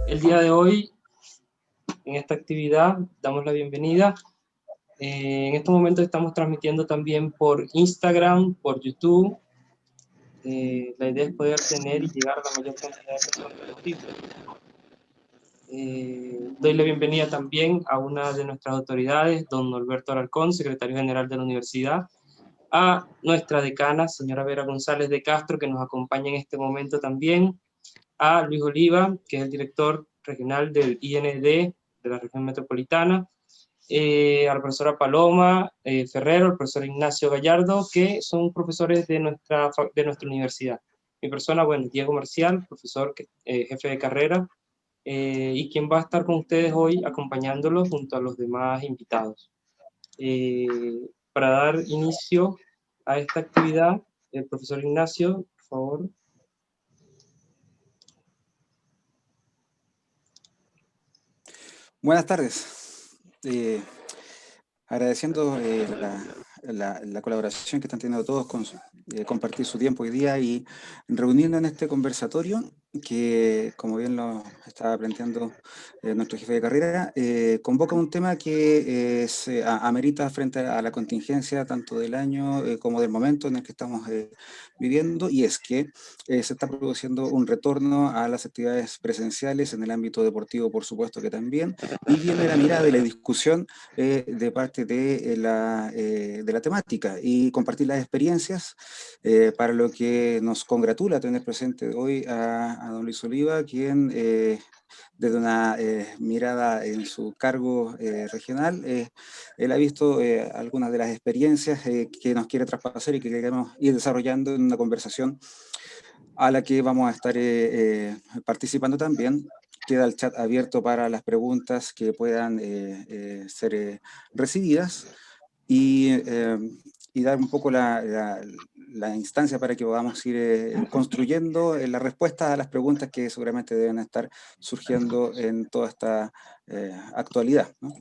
el día de hoy, en esta actividad, damos la bienvenida. En estos momentos estamos transmitiendo también por Instagram, por YouTube. La idea es poder tener y llegar a la mayor cantidad de personas posible. Doy la bienvenida también a una de nuestras autoridades, don Norberto Alarcón, secretario general de la universidad, a nuestra decana, señora Vera González de Castro, que nos acompaña en este momento también, a Luis Oliva, que es el director regional del IND de la región metropolitana, a la profesora Paloma Ferrero, al profesor Ignacio Gallardo, que son profesores de nuestra universidad. Mi persona, bueno, Diego Marcial, profesor, jefe de carrera, y quien va a estar con ustedes hoy acompañándolos junto a los demás invitados. Para dar inicio a esta actividad, el profesor Ignacio, por favor. Buenas tardes. Agradeciendo la colaboración que están teniendo todos con compartir su tiempo hoy día y reuniendo en este conversatorio que, como bien lo estaba planteando nuestro jefe de carrera, convoca un tema que amerita frente a la contingencia tanto del año como del momento en el que estamos viviendo, y es que se está produciendo un retorno a las actividades presenciales en el ámbito deportivo, por supuesto que también, y viene la mirada de la discusión de parte de la temática y compartir las experiencias, para lo que nos congratula tener presente hoy a don Luis Oliva, quien desde una mirada en su cargo regional, él ha visto algunas de las experiencias que nos quiere traspasar y que queremos ir desarrollando en una conversación a la que vamos a estar participando también. Queda el chat abierto para las preguntas que puedan ser recibidas y dar un poco la instancia para que podamos ir construyendo la respuesta a las preguntas que seguramente deben estar surgiendo en toda esta actualidad, ¿no?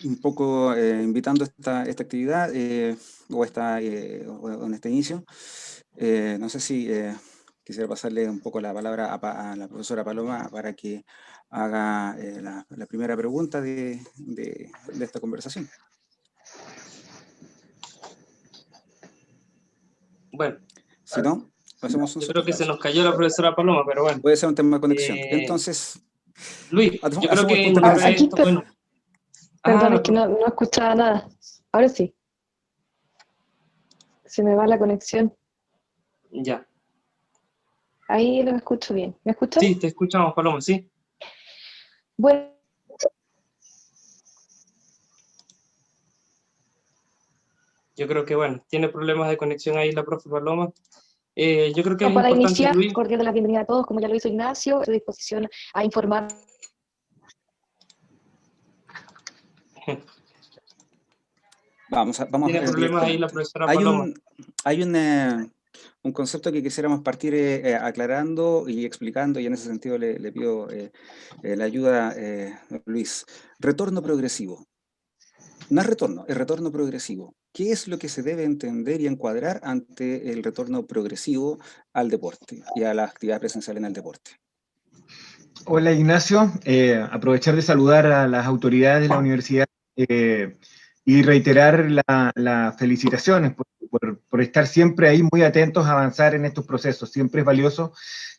Un poco invitando esta actividad o en este inicio. No sé si quisiera pasarle un poco la palabra a la profesora Paloma para que haga la primera pregunta de esta conversación. Bueno, si no, lo hacemos yo nosotros. creo que se nos cayó la profesora Paloma, pero bueno. Puede ser un tema de conexión. Entonces, Luis, yo creo que en tema base a esto, bueno. Perdón, es que no escuchaba nada. Ahora sí. Se me va la conexión. Ya. Ahí lo escucho bien. ¿Me escuchas? Sí, te escuchamos, Paloma, sí. Bueno. Yo creo que, bueno, tiene problemas de conexión ahí la profe Paloma. Yo creo que es para importante, iniciar, Luis. cordial la bienvenida a todos, como ya lo hizo Ignacio, a su disposición a informar. Vamos Tiene problemas ahí la profesora Paloma. Hay un concepto que quisiéramos partir aclarando y explicando, y en ese sentido le pido la ayuda, Luis. Retorno progresivo. No es retorno, es retorno progresivo. ¿Qué es lo que se debe entender y encuadrar ante el retorno progresivo al deporte y a la actividad presencial en el deporte? Hola, Ignacio. Aprovechar de saludar a las autoridades de la universidad y reiterar las felicitaciones por estar siempre ahí muy atentos a avanzar en estos procesos. Siempre es valioso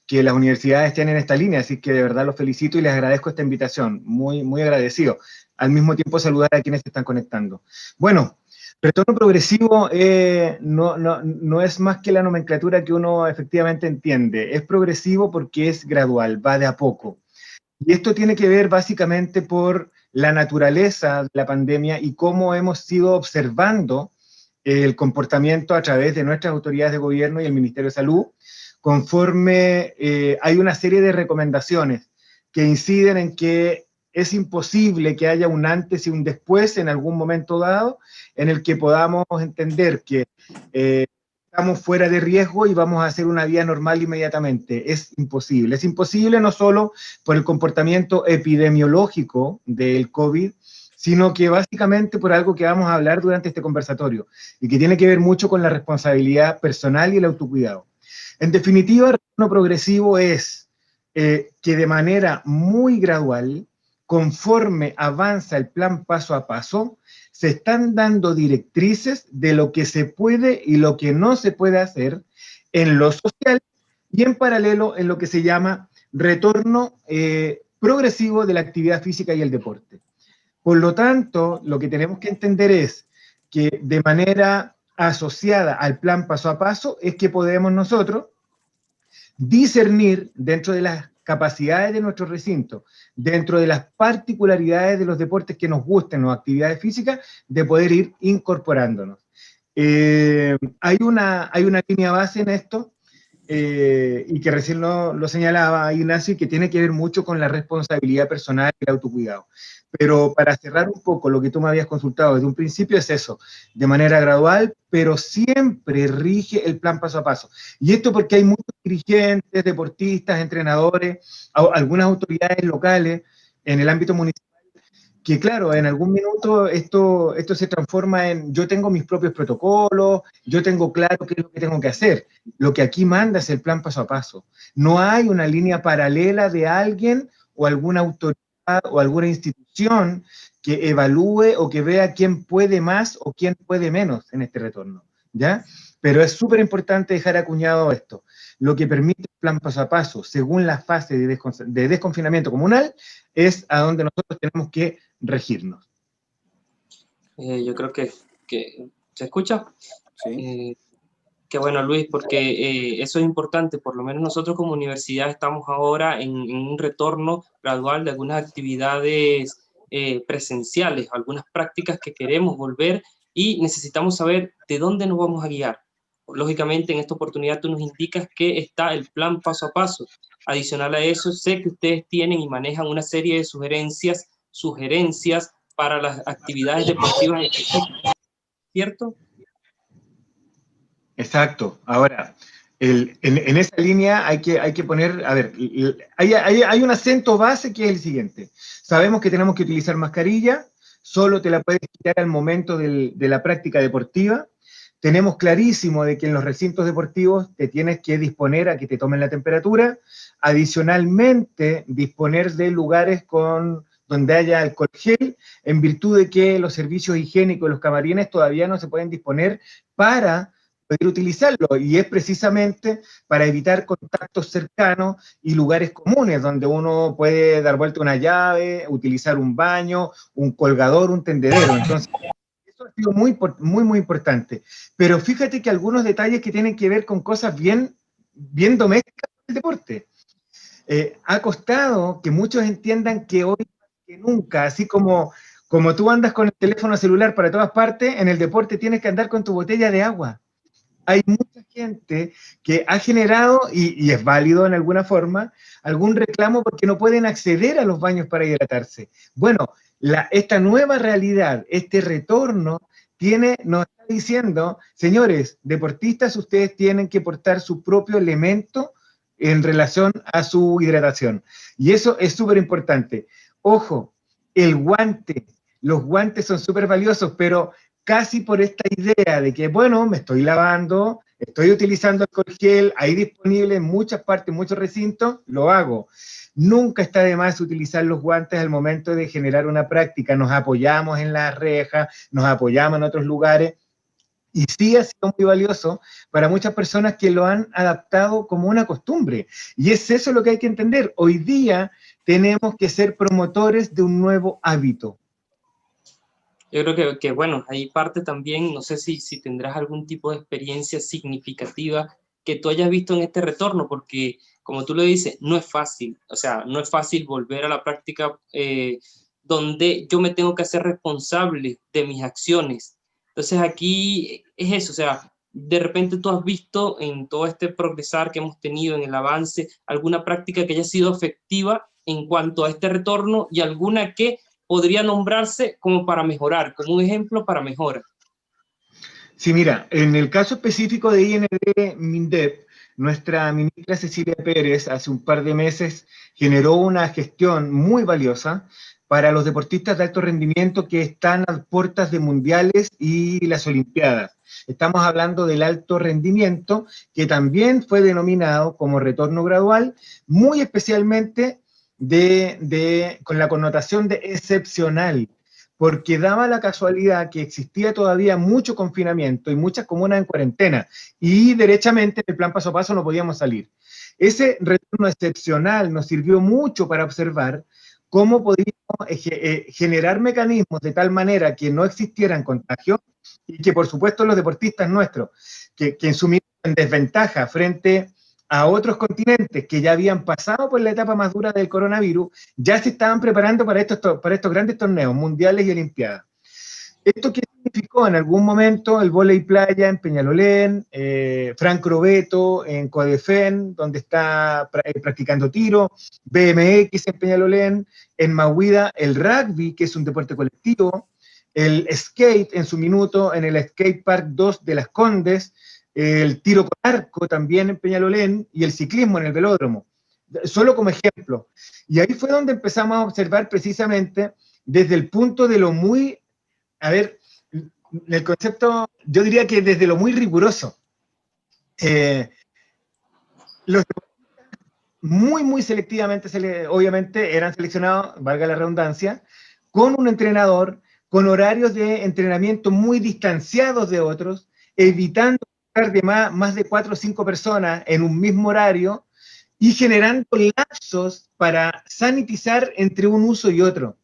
que las universidades estén en esta línea, así que de verdad los felicito y les agradezco esta invitación. Muy, muy agradecido. Al mismo tiempo saludar a quienes se están conectando. Bueno, retorno progresivo no es más que la nomenclatura que uno efectivamente entiende. Es progresivo porque es gradual, va de a poco. Y esto tiene que ver básicamente por la naturaleza de la pandemia y cómo hemos ido observando el comportamiento a través de nuestras autoridades de gobierno y el Ministerio de Salud, conforme hay una serie de recomendaciones que inciden en que es imposible que haya un antes y un después en algún momento dado en el que podamos entender que estamos fuera de riesgo y vamos a hacer una vida normal inmediatamente. Es imposible. Es imposible no solo por el comportamiento epidemiológico del COVID, sino que básicamente por algo que vamos a hablar durante este conversatorio y que tiene que ver mucho con la responsabilidad personal y el autocuidado. En definitiva, el retorno progresivo es que de manera muy gradual, conforme avanza el plan paso a paso, se están dando directrices de lo que se puede y lo que no se puede hacer en lo social y en paralelo en lo que se llama retorno progresivo de la actividad física y el deporte. Por lo tanto, lo que tenemos que entender es que de manera asociada al plan paso a paso es que podemos nosotros discernir dentro de las capacidades de nuestro recinto, dentro de las particularidades de los deportes que nos gusten o actividades físicas, de poder ir incorporándonos. Hay una línea base en esto, y que recién lo señalaba Ignacio, que tiene que ver mucho con la responsabilidad personal y el autocuidado. Pero para cerrar un poco lo que tú me habías consultado desde un principio es eso, de manera gradual, pero siempre rige el plan paso a paso. Y esto porque hay muchos dirigentes, deportistas, entrenadores, algunas autoridades locales en el ámbito municipal, que claro, en algún minuto esto se transforma en yo tengo mis propios protocolos, yo tengo claro qué es lo que tengo que hacer. Lo que aquí manda es el plan paso a paso. No hay una línea paralela de alguien o alguna autoridad o alguna institución que evalúe o que vea quién puede más o quién puede menos en este retorno, ¿ya? Pero es súper importante dejar acuñado esto. Lo que permite el plan paso a paso, según la fase de desconfinamiento comunal, es a donde nosotros tenemos que regirnos. Yo creo que ¿se escucha? Sí. Qué bueno, Luis, porque eso es importante. Por lo menos nosotros como universidad estamos ahora en un retorno gradual de algunas actividades presenciales, algunas prácticas que queremos volver y necesitamos saber de dónde nos vamos a guiar. Lógicamente, en esta oportunidad tú nos indicas que está el plan paso a paso. Adicional a eso, sé que ustedes tienen y manejan una serie de sugerencias para las actividades deportivas específicas, ¿cierto? Exacto. Ahora, en esa línea hay que poner, a ver, hay un acento base que es el siguiente. Sabemos que tenemos que utilizar mascarilla, solo te la puedes quitar al momento de la práctica deportiva. Tenemos clarísimo de que en los recintos deportivos te tienes que disponer a que te tomen la temperatura. Adicionalmente, disponer de lugares donde haya alcohol gel, en virtud de que los servicios higiénicos, los camarines todavía no se pueden disponer para poder utilizarlo, y es precisamente para evitar contactos cercanos y lugares comunes, donde uno puede dar vuelta una llave, utilizar un baño, un colgador, un tendedero. Entonces, eso ha sido muy importante. Pero fíjate que algunos detalles que tienen que ver con cosas bien domésticas del deporte. Ha costado que muchos entiendan que hoy más que nunca, así como tú andas con el teléfono celular para todas partes, en el deporte tienes que andar con tu botella de agua. Hay mucha gente que ha generado, y es válido en alguna forma, algún reclamo porque no pueden acceder a los baños para hidratarse. Bueno, esta nueva realidad, este retorno, nos está diciendo, señores, deportistas, ustedes tienen que portar su propio elemento en relación a su hidratación. Y eso es súper importante. Ojo, los guantes son súper valiosos, pero casi por esta idea de que, bueno, me estoy lavando, estoy utilizando alcohol gel, ahí disponible en muchas partes, en muchos recintos, lo hago. Nunca está de más utilizar los guantes al momento de generar una práctica. Nos apoyamos en las rejas, nos apoyamos en otros lugares, y sí ha sido muy valioso para muchas personas que lo han adaptado como una costumbre. Y es eso lo que hay que entender. Hoy día tenemos que ser promotores de un nuevo hábito. Yo creo que bueno, ahí parte también, no sé si tendrás algún tipo de experiencia significativa que tú hayas visto en este retorno, porque como tú lo dices, no es fácil, o sea, no es fácil volver a la práctica donde yo me tengo que hacer responsable de mis acciones. Entonces aquí es eso, o sea, de repente tú has visto en todo este progresar que hemos tenido, en el avance, alguna práctica que haya sido efectiva en cuanto a este retorno y alguna que podría nombrarse como para mejorar, como un ejemplo para mejora. Sí, mira, en el caso específico de IND-MINDEP, nuestra ministra Cecilia Pérez hace un par de meses generó una gestión muy valiosa para los deportistas de alto rendimiento que están a puertas de mundiales y las olimpiadas. Estamos hablando del alto rendimiento, que también fue denominado como retorno gradual, muy especialmente con la connotación de excepcional, porque daba la casualidad que existía todavía mucho confinamiento y muchas comunas en cuarentena, y derechamente en el plan paso a paso no podíamos salir. Ese retorno excepcional nos sirvió mucho para observar cómo podíamos generar mecanismos de tal manera que no existieran contagios y que, por supuesto, los deportistas nuestros, que en su minuto en desventaja frente a otros continentes que ya habían pasado por la etapa más dura del coronavirus, ya se estaban preparando para estos grandes torneos, mundiales y olimpiadas. ¿Esto qué significó? En algún momento el vóley playa en Peñalolén, Frank Robeto en Codefén, donde está practicando tiro, BMX en Peñalolén, en Mahuida el rugby, que es un deporte colectivo, el skate en su minuto en el Skate Park 2 de Las Condes, el tiro con arco también en Peñalolén y el ciclismo en el velódromo, solo como ejemplo. Y ahí fue donde empezamos a observar precisamente desde el punto de lo muy, a ver, el concepto, yo diría que desde lo muy riguroso. Los muy selectivamente, obviamente, eran seleccionados, valga la redundancia, con un entrenador, con horarios de entrenamiento muy distanciados de otros, evitando de más de 4 o 5 personas en un mismo horario y generando lapsos para sanitizar entre un uso y otro.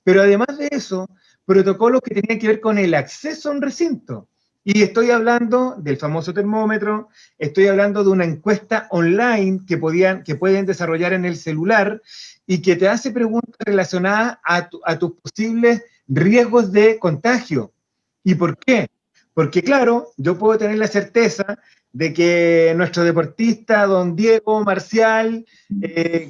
Pero además de eso, protocolos que tenían que ver con el acceso a un recinto. Y estoy hablando del famoso termómetro, estoy hablando de una encuesta online que pueden desarrollar en el celular y que te hace preguntas relacionadas a tus posibles riesgos de contagio. ¿Y por qué? Porque claro, yo puedo tener la certeza de que nuestro deportista, don Diego Marcial,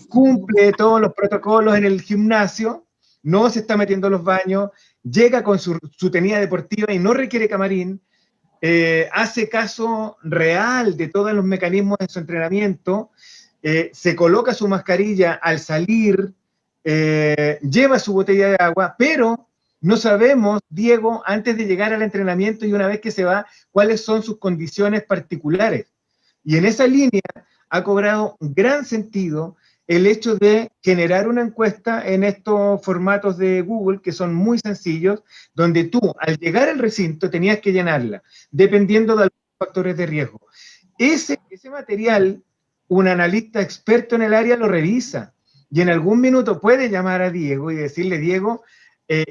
cumple todos los protocolos en el gimnasio, no se está metiendo en los baños, llega con su tenida deportiva y no requiere camarín, hace caso real de todos los mecanismos de su entrenamiento, se coloca su mascarilla al salir, lleva su botella de agua, pero no sabemos, Diego, antes de llegar al entrenamiento y una vez que se va, cuáles son sus condiciones particulares. Y en esa línea ha cobrado gran sentido el hecho de generar una encuesta en estos formatos de Google, que son muy sencillos, donde tú, al llegar al recinto, tenías que llenarla, dependiendo de algunos factores de riesgo. Ese material, un analista experto en el área lo revisa, y en algún minuto puede llamar a Diego y decirle, Diego,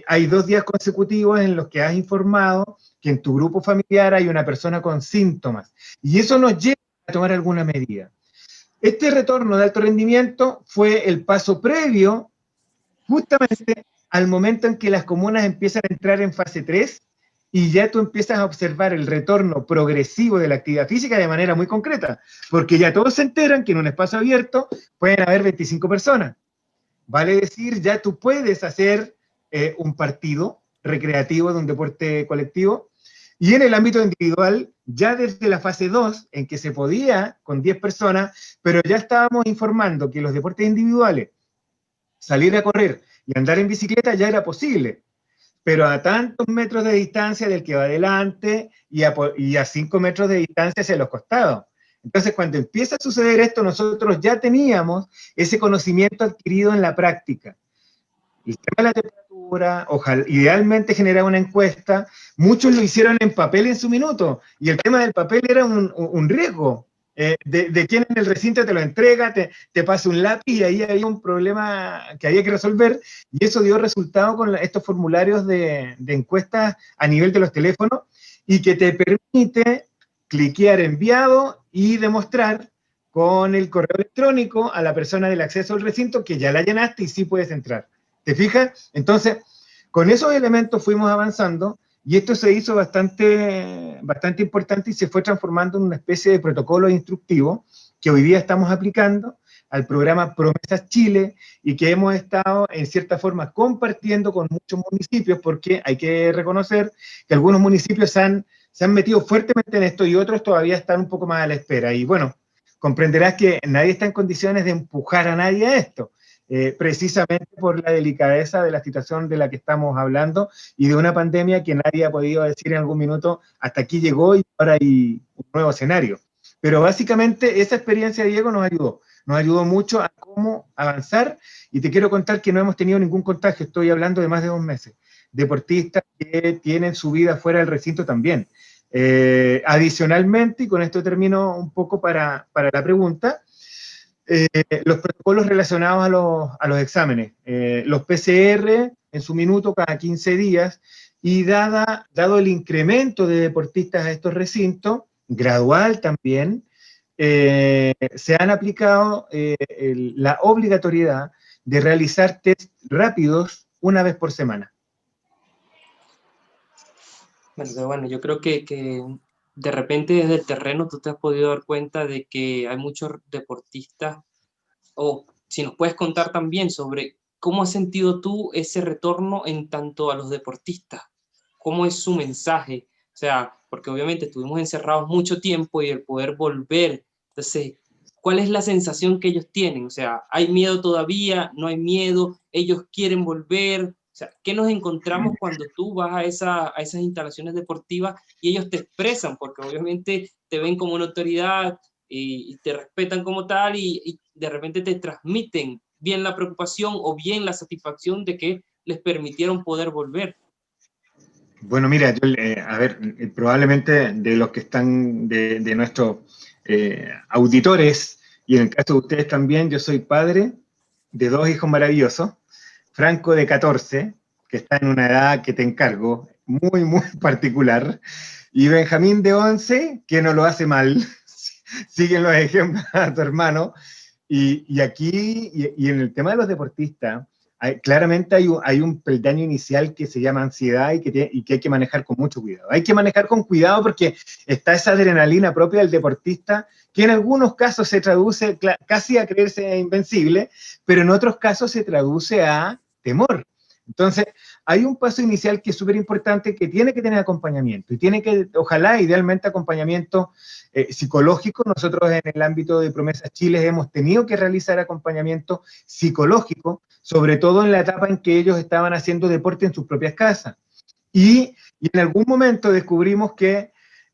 hay 2 días consecutivos en los que has informado que en tu grupo familiar hay una persona con síntomas, y eso nos lleva a tomar alguna medida. Este retorno de alto rendimiento fue el paso previo justamente al momento en que las comunas empiezan a entrar en fase 3 y ya tú empiezas a observar el retorno progresivo de la actividad física de manera muy concreta, porque ya todos se enteran que en un espacio abierto pueden haber 25 personas. Vale decir, ya tú puedes hacer un partido recreativo de un deporte colectivo, y en el ámbito individual, ya desde la fase 2, en que se podía con 10 personas, pero ya estábamos informando que los deportes individuales, salir a correr y andar en bicicleta ya era posible, pero a tantos metros de distancia del que va adelante y a 5 metros de distancia hacia los costados. Entonces, cuando empieza a suceder esto, nosotros ya teníamos ese conocimiento adquirido en la práctica. El tema de la temperatura, ojalá, idealmente generar una encuesta, muchos lo hicieron en papel en su minuto, y el tema del papel era un riesgo, de quien en el recinto te lo entrega, te pasa un lápiz, y ahí había un problema que había que resolver, y eso dio resultado con estos formularios de encuestas a nivel de los teléfonos, y que te permite cliquear enviado y demostrar con el correo electrónico a la persona del acceso al recinto que ya la llenaste y sí puedes entrar. ¿Te fijas? Entonces, con esos elementos fuimos avanzando y esto se hizo bastante importante y se fue transformando en una especie de protocolo instructivo que hoy día estamos aplicando al programa Promesas Chile y que hemos estado en cierta forma compartiendo con muchos municipios, porque hay que reconocer que algunos municipios se han metido fuertemente en esto y otros todavía están un poco más a la espera. Y bueno, comprenderás que nadie está en condiciones de empujar a nadie a esto. precisamente por la delicadeza de la situación de la que estamos hablando y de una pandemia que nadie ha podido decir en algún minuto hasta aquí llegó y ahora hay un nuevo escenario. Pero básicamente esa experiencia, Diego, nos ayudó mucho a cómo avanzar, y te quiero contar que no hemos tenido ningún contagio, estoy hablando de más de 2 meses, deportistas que tienen su vida fuera del recinto también. Adicionalmente, y con esto termino un poco para la pregunta, los protocolos relacionados a los exámenes, los PCR en su minuto cada 15 días, y dado el incremento de deportistas a estos recintos, gradual también, se han aplicado la obligatoriedad de realizar test rápidos una vez por semana. Bueno, yo creo que de repente desde el terreno tú te has podido dar cuenta de que hay muchos deportistas, o si nos puedes contar también sobre cómo has sentido tú ese retorno en tanto a los deportistas, cómo es su mensaje, o sea, porque obviamente estuvimos encerrados mucho tiempo y el poder volver, entonces, ¿cuál es la sensación que ellos tienen? O sea, ¿hay miedo todavía? ¿No hay miedo? ¿Ellos quieren volver? O sea, ¿qué nos encontramos cuando tú vas a esas instalaciones deportivas y ellos te expresan? Porque obviamente te ven como una autoridad y te respetan como tal y de repente te transmiten bien la preocupación o bien la satisfacción de que les permitieron poder volver. Bueno, mira, yo, a ver, probablemente de los que están de nuestros auditores, y en el caso de ustedes también, yo soy padre de 2 hijos maravillosos, Franco de 14, que está en una edad que te encargo, muy, muy particular, y Benjamín de 11, que no lo hace mal, siguen los ejemplos a tu hermano, y aquí, y en el tema de los deportistas, claramente hay un peldaño inicial que se llama ansiedad y que hay que manejar con mucho cuidado. Hay que manejar con cuidado porque está esa adrenalina propia del deportista que en algunos casos se traduce casi a creerse invencible, pero en otros casos se traduce a temor. Entonces, hay un paso inicial que es súper importante, que tiene que tener acompañamiento, y tiene que, ojalá, idealmente, acompañamiento psicológico. Nosotros en el ámbito de Promesas Chile hemos tenido que realizar acompañamiento psicológico, sobre todo en la etapa en que ellos estaban haciendo deporte en sus propias casas. Y en algún momento descubrimos que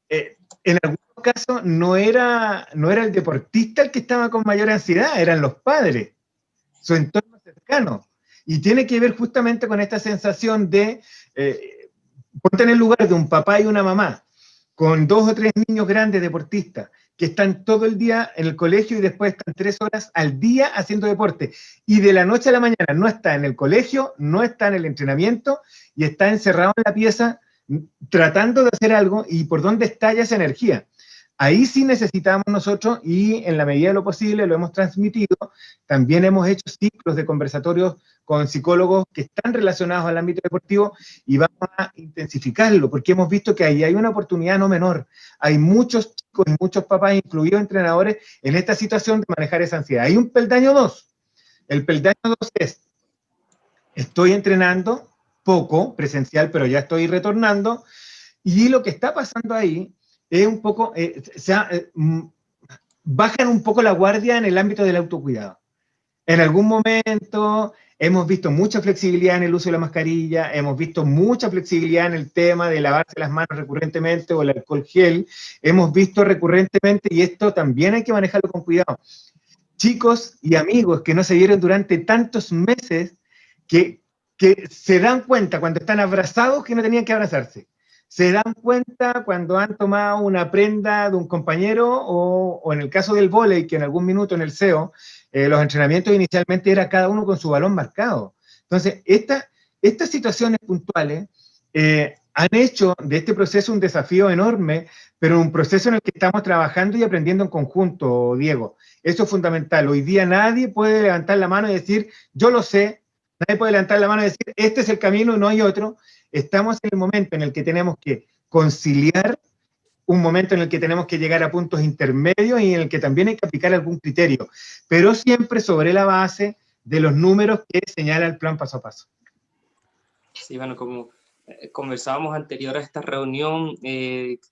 en algunos casos no era el deportista el que estaba con mayor ansiedad, eran los padres, su entorno cercano. Y tiene que ver justamente con esta sensación de, ponte en el lugar de un papá y una mamá, con 2 o 3 niños grandes deportistas, que están todo el día en el colegio y después están 3 horas al día haciendo deporte. Y de la noche a la mañana no está en el colegio, no está en el entrenamiento, y está encerrado en la pieza tratando de hacer algo, y por dónde estalla esa energía. Ahí sí necesitamos nosotros, y en la medida de lo posible lo hemos transmitido, también hemos hecho ciclos de conversatorios con psicólogos que están relacionados al ámbito deportivo, y vamos a intensificarlo, porque hemos visto que ahí hay una oportunidad no menor. Hay muchos chicos y muchos papás, incluidos entrenadores, en esta situación de manejar esa ansiedad. Hay un peldaño 2. El peldaño 2 es, estoy entrenando poco, presencial, pero ya estoy retornando, y lo que está pasando ahí es un poco, bajan un poco la guardia en el ámbito del autocuidado. En algún momento hemos visto mucha flexibilidad en el uso de la mascarilla, hemos visto mucha flexibilidad en el tema de lavarse las manos recurrentemente o el alcohol gel, hemos visto recurrentemente, y esto también hay que manejarlo con cuidado, chicos y amigos que no se vieron durante tantos meses, que se dan cuenta cuando están abrazados que no tenían que abrazarse. Se dan cuenta cuando han tomado una prenda de un compañero, o en el caso del vóley, que en algún minuto en el CEO, los entrenamientos inicialmente era cada uno con su balón marcado. Entonces, estas situaciones puntuales han hecho de este proceso un desafío enorme, pero un proceso en el que estamos trabajando y aprendiendo en conjunto, Diego. Eso es fundamental. Hoy día nadie puede levantar la mano y decir, yo lo sé. Nadie puede levantar la mano y decir, este es el camino y no hay otro. Estamos en el momento en el que tenemos que conciliar, un momento en el que tenemos que llegar a puntos intermedios y en el que también hay que aplicar algún criterio, pero siempre sobre la base de los números que señala el plan paso a paso. Sí, bueno, como conversábamos anterior a esta reunión,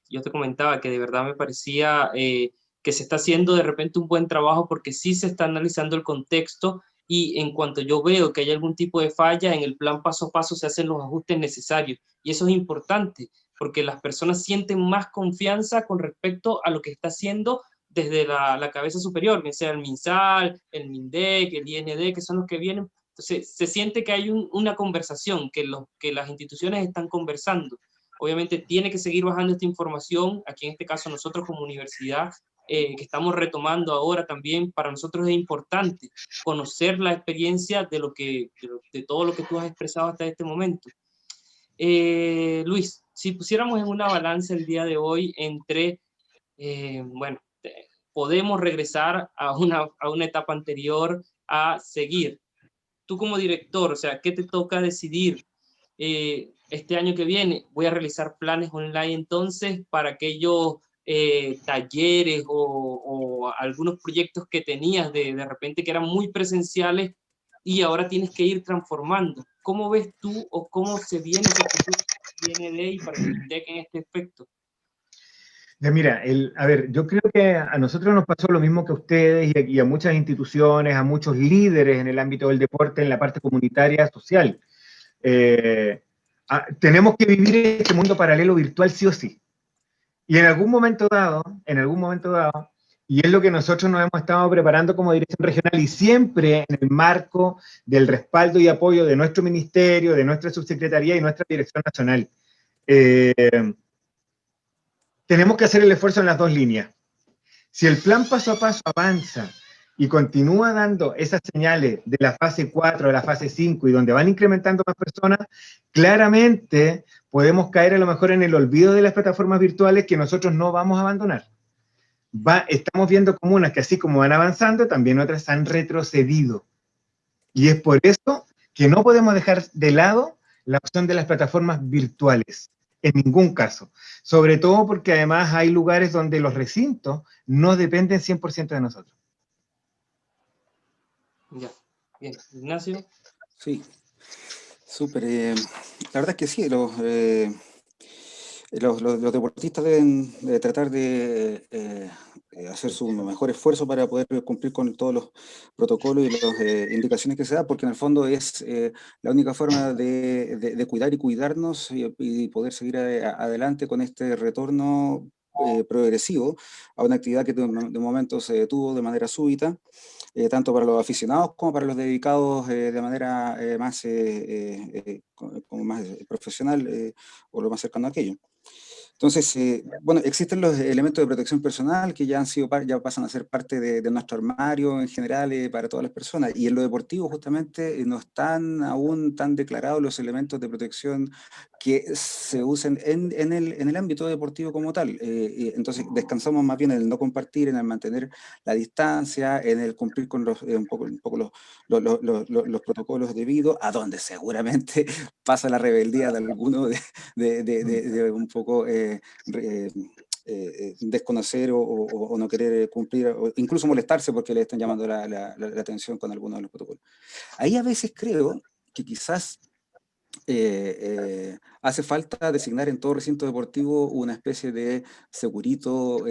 yo te comentaba que de verdad me parecía que se está haciendo de repente un buen trabajo, porque sí se está analizando el contexto y en cuanto yo veo que hay algún tipo de falla, en el plan paso a paso se hacen los ajustes necesarios. Y eso es importante, porque las personas sienten más confianza con respecto a lo que está haciendo desde la cabeza superior, bien sea el MinSal, el MINDEC, el IND, que son los que vienen. Entonces, se siente que hay una conversación, que las instituciones están conversando. Obviamente tiene que seguir bajando esta información, aquí en este caso nosotros como universidad, que estamos retomando ahora también, para nosotros es importante conocer la experiencia de todo lo que tú has expresado hasta este momento. Luis, si pusiéramos en una balanza el día de hoy entre, bueno, podemos regresar a una etapa anterior, a seguir. Tú como director, o sea, ¿qué te toca decidir? Este año que viene voy a realizar planes online entonces para aquellos talleres o algunos proyectos que tenías de repente que eran muy presenciales y ahora tienes que ir transformando. ¿Cómo ves tú o cómo se viene ese futuro de y para el MINDEC en este aspecto? Ya mira, a ver, yo creo que a nosotros nos pasó lo mismo que a ustedes y a muchas instituciones, a muchos líderes en el ámbito del deporte, en la parte comunitaria, social. Tenemos que vivir este mundo paralelo virtual sí o sí. Y en algún momento dado, y es lo que nosotros nos hemos estado preparando como dirección regional y siempre en el marco del respaldo y apoyo de nuestro ministerio, de nuestra subsecretaría y nuestra dirección nacional. Tenemos que hacer el esfuerzo en las dos líneas. Si el plan paso a paso avanza y continúa dando esas señales de la fase 4 a la fase 5 y donde van incrementando más personas, claramente podemos caer a lo mejor en el olvido de las plataformas virtuales que nosotros no vamos a abandonar. Estamos viendo comunas que así como van avanzando, también otras han retrocedido. Y es por eso que no podemos dejar de lado la opción de las plataformas virtuales, en ningún caso. Sobre todo porque además hay lugares donde los recintos no dependen 100% de nosotros. Ya, bien. Ignacio. Sí, súper. La verdad es que sí, los deportistas deben tratar de hacer su mejor esfuerzo para poder cumplir con todos los protocolos y las indicaciones que se dan, porque en el fondo es la única forma de cuidar y cuidarnos y poder seguir adelante con este retorno progresivo a una actividad que de momento se detuvo de manera súbita, tanto para los aficionados como para los dedicados de manera como más profesional o lo más cercano a aquello. Entonces, bueno, existen los elementos de protección personal que ya han sido, ya pasan a ser parte de nuestro armario en general para todas las personas. Y en lo deportivo justamente no están aún tan declarados los elementos de protección que se usen en el ámbito deportivo como tal. Entonces descansamos más bien en el no compartir, en el mantener la distancia, en el cumplir con un poco los protocolos debidos, a donde seguramente pasa la rebeldía de alguno de un poco desconocer o no querer cumplir, o incluso molestarse porque le están llamando la atención con algunos de los protocolos. Ahí a veces creo que quizás hace falta designar en todo recinto deportivo una especie de segurito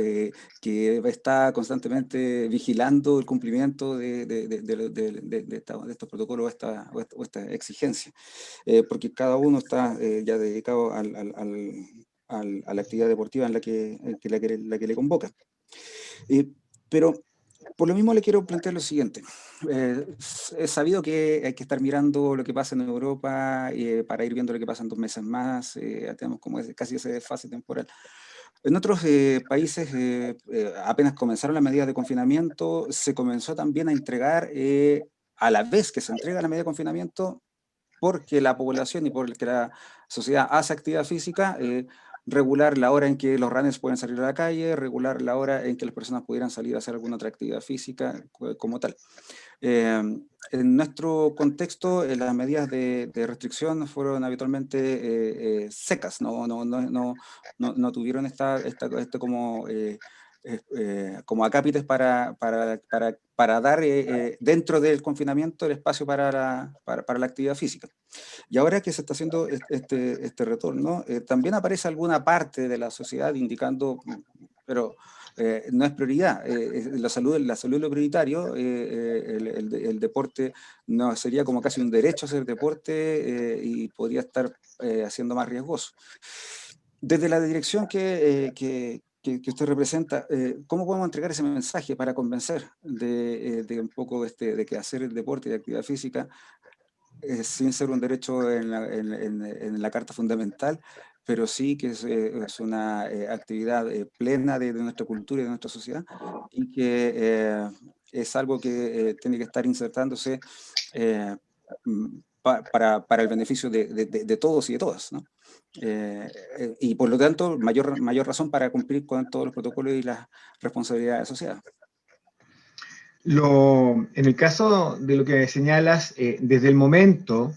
que está constantemente vigilando el cumplimiento de estos protocolos o esta exigencia, porque cada uno está ya dedicado a la actividad deportiva en la que le convoca. Pero por lo mismo le quiero plantear lo siguiente. Es sabido que hay que estar mirando lo que pasa en Europa para ir viendo lo que pasa en 2 meses más. Tenemos como casi ese desfase temporal. En otros países, apenas comenzaron las medidas de confinamiento, se comenzó también a entregar, a la vez que se entrega la medida de confinamiento, porque la población y porque la sociedad hace actividad física, regular la hora en que los runners pueden salir a la calle, regular la hora en que las personas pudieran salir a hacer alguna otra actividad física como tal. En nuestro contexto, las medidas de restricción fueron habitualmente secas, no tuvieron como acápites para dar dentro del confinamiento el espacio para la actividad física. Y ahora que se está haciendo este retorno, también aparece alguna parte de la sociedad indicando, pero no es prioridad. La salud es lo prioritario. El deporte no sería como casi un derecho hacer deporte y podría estar haciendo más riesgoso. Desde la dirección que usted representa, ¿cómo podemos entregar ese mensaje para convencer de un poco de que hacer el deporte y la actividad física sin ser un derecho en la Carta Fundamental, pero sí que es una actividad plena de nuestra cultura y de nuestra sociedad, y que es algo que tiene que estar insertándose para el beneficio de todos y de todas, ¿no? Y por lo tanto, mayor razón para cumplir con todos los protocolos y las responsabilidades asociadas. En el caso de lo que señalas, desde el momento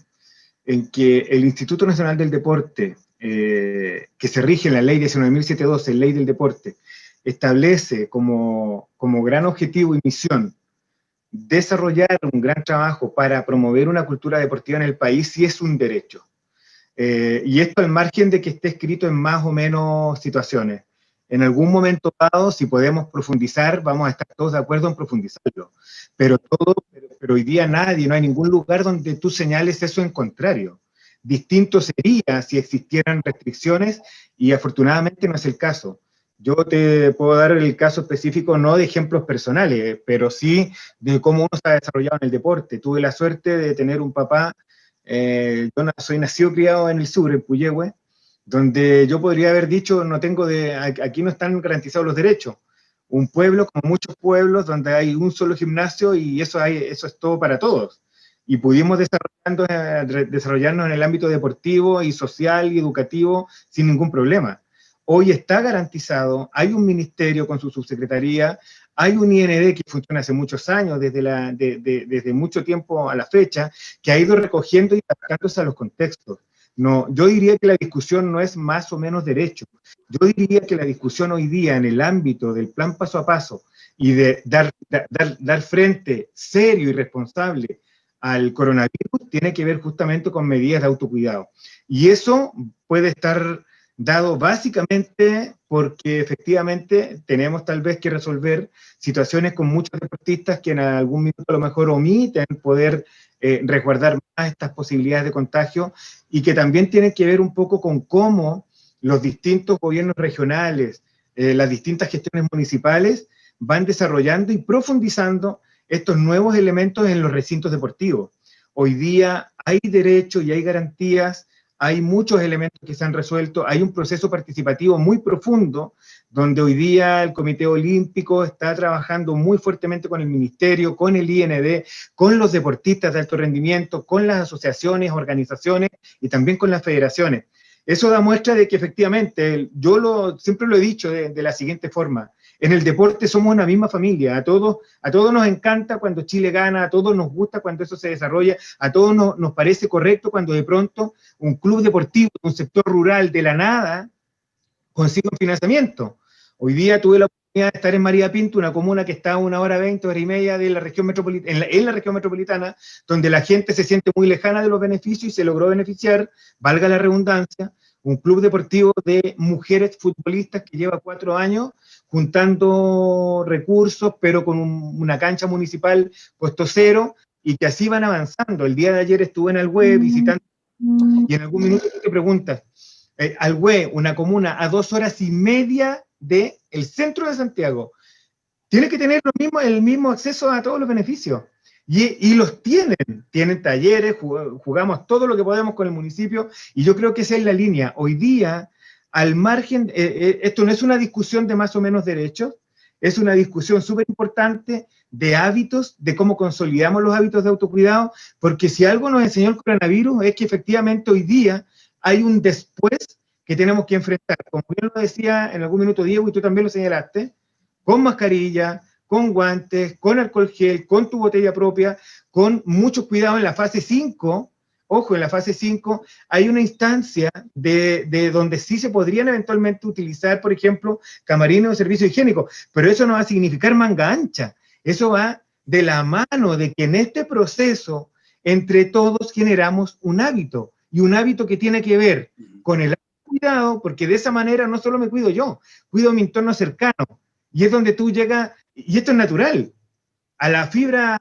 en que el Instituto Nacional del Deporte, que se rige en la Ley 19.712, Ley del Deporte, establece como gran objetivo y misión desarrollar un gran trabajo para promover una cultura deportiva en el país, sí es un derecho. Y esto al margen de que esté escrito en más o menos situaciones. En algún momento dado, si podemos profundizar, vamos a estar todos de acuerdo en profundizarlo. Pero hoy día no hay ningún lugar donde tú señales eso en contrario. Distinto sería si existieran restricciones, y afortunadamente no es el caso. Yo te puedo dar el caso específico, no de ejemplos personales, pero sí de cómo uno se ha desarrollado en el deporte. Tuve la suerte de tener un papá, yo soy nacido criado en el sur, en Puyehue, donde yo podría haber dicho, aquí no están garantizados los derechos. Un pueblo, como muchos pueblos, donde hay un solo gimnasio y eso es todo para todos. Y pudimos desarrollarnos en el ámbito deportivo y social y educativo sin ningún problema. Hoy está garantizado, hay un ministerio con su subsecretaría, hay un IND que funciona hace muchos años, desde mucho tiempo a la fecha, que ha ido recogiendo y adaptándose a los contextos. No, yo diría que la discusión no es más o menos derecho. Yo diría que la discusión hoy día en el ámbito del plan paso a paso y de dar frente serio y responsable al coronavirus tiene que ver justamente con medidas de autocuidado. Y eso puede estar dado básicamente porque efectivamente tenemos tal vez que resolver situaciones con muchos deportistas que en algún minuto a lo mejor omiten poder resguardar más estas posibilidades de contagio, y que también tienen que ver un poco con cómo los distintos gobiernos regionales, las distintas gestiones municipales van desarrollando y profundizando estos nuevos elementos en los recintos deportivos. Hoy día hay derechos y hay garantías, hay muchos elementos que se han resuelto, hay un proceso participativo muy profundo, donde hoy día el Comité Olímpico está trabajando muy fuertemente con el Ministerio, con el IND, con los deportistas de alto rendimiento, con las asociaciones, organizaciones y también con las federaciones. Eso da muestra de que efectivamente, siempre lo he dicho de la siguiente forma: en el deporte somos una misma familia, a todos nos encanta cuando Chile gana, a todos nos gusta cuando eso se desarrolla, a todos nos parece correcto cuando de pronto un club deportivo de un sector rural de la nada consigue un financiamiento. Hoy día tuve la oportunidad de estar en María Pinto, una comuna que está a 1 hora 20, 1 hora y media de la región metropolitana, en la región metropolitana, donde la gente se siente muy lejana de los beneficios y se logró beneficiar, valga la redundancia, un club deportivo de mujeres futbolistas que lleva 4 años juntando recursos, pero con una cancha municipal puesto cero, y que así van avanzando. El día de ayer estuve en Alhué visitando, y en algún minuto te preguntas, Alhué, una comuna a 2 horas y media del centro de Santiago, tiene que tener el mismo acceso a todos los beneficios. Y los tienen talleres, jugamos todo lo que podemos con el municipio, y yo creo que esa es la línea. Hoy día, al margen, esto no es una discusión de más o menos derechos, es una discusión súper importante de hábitos, de cómo consolidamos los hábitos de autocuidado, porque si algo nos enseñó el coronavirus es que efectivamente hoy día hay un después que tenemos que enfrentar. Como bien lo decía en algún minuto Diego, y tú también lo señalaste, con mascarilla, con guantes, con alcohol gel, con tu botella propia, con mucho cuidado en la fase 5. Ojo, en la fase 5 hay una instancia de donde sí se podrían eventualmente utilizar, por ejemplo, camarines o servicios higiénicos, pero eso no va a significar manga ancha. Eso va de la mano de que en este proceso, entre todos generamos un hábito, y un hábito que tiene que ver con el cuidado, porque de esa manera no solo me cuido yo, cuido mi entorno cercano. Y es donde tú llegas, y esto es natural, a la fibra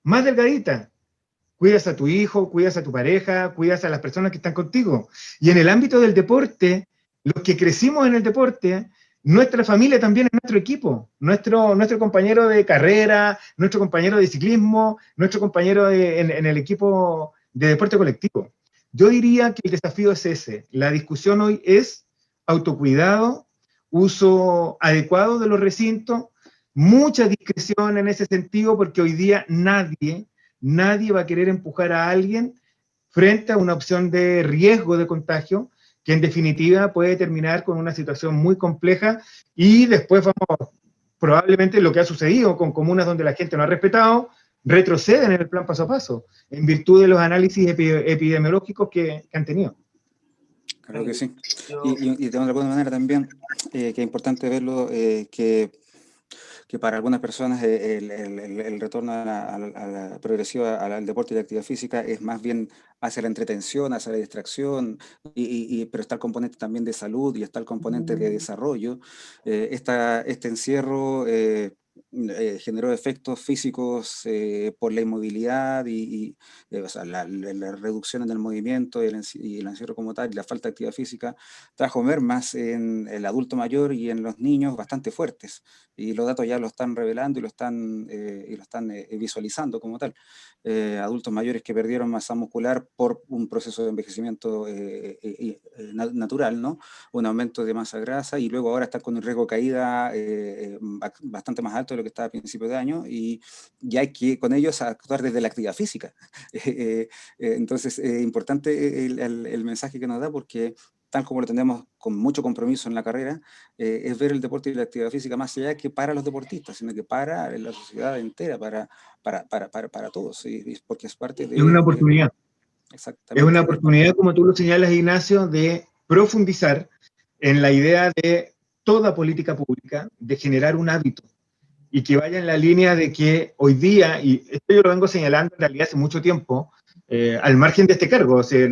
más delgadita. Cuidas a tu hijo, cuidas a tu pareja, cuidas a las personas que están contigo. Y en el ámbito del deporte, los que crecimos en el deporte, nuestra familia también es nuestro equipo, nuestro compañero de carrera, nuestro compañero de ciclismo, nuestro compañero en el equipo de deporte colectivo. Yo diría que el desafío es ese. La discusión hoy es autocuidado, uso adecuado de los recintos, mucha discreción en ese sentido, porque hoy día nadie va a querer empujar a alguien frente a una opción de riesgo de contagio, que en definitiva puede terminar con una situación muy compleja, y después vamos, probablemente lo que ha sucedido con comunas donde la gente no ha respetado, retroceden en el plan paso a paso, en virtud de los análisis epidemiológicos que han tenido. Claro que sí. Y de alguna manera también, que es importante verlo, que para algunas personas el retorno a la progresiva al deporte y la actividad física es más bien hacia la entretención, hacia la distracción, pero está el componente también de salud y está el componente de desarrollo. Este encierro generó efectos físicos por la inmovilidad o sea, la reducción en el movimiento y el encierro como tal, y la falta de actividad física trajo mermas en el adulto mayor y en los niños bastante fuertes, y los datos ya lo están revelando y lo están visualizando como tal. Adultos mayores que perdieron masa muscular por un proceso de envejecimiento natural, ¿no? Un aumento de masa grasa, y luego ahora están con un riesgo de caída bastante más alto de lo que estaba a principios de año, y ya hay que con ellos actuar desde la actividad física. Entonces, importante el mensaje que nos da, porque tal como lo tenemos con mucho compromiso en la carrera, es ver el deporte y la actividad física más allá que para los deportistas, sino que para la sociedad entera, para todos, porque es parte de... Es una oportunidad. Exactamente. Es una oportunidad, como tú lo señalas, Ignacio, de profundizar en la idea de toda política pública, de generar un hábito, y que vaya en la línea de que hoy día, y esto yo lo vengo señalando en realidad hace mucho tiempo, al margen de este cargo, o sea,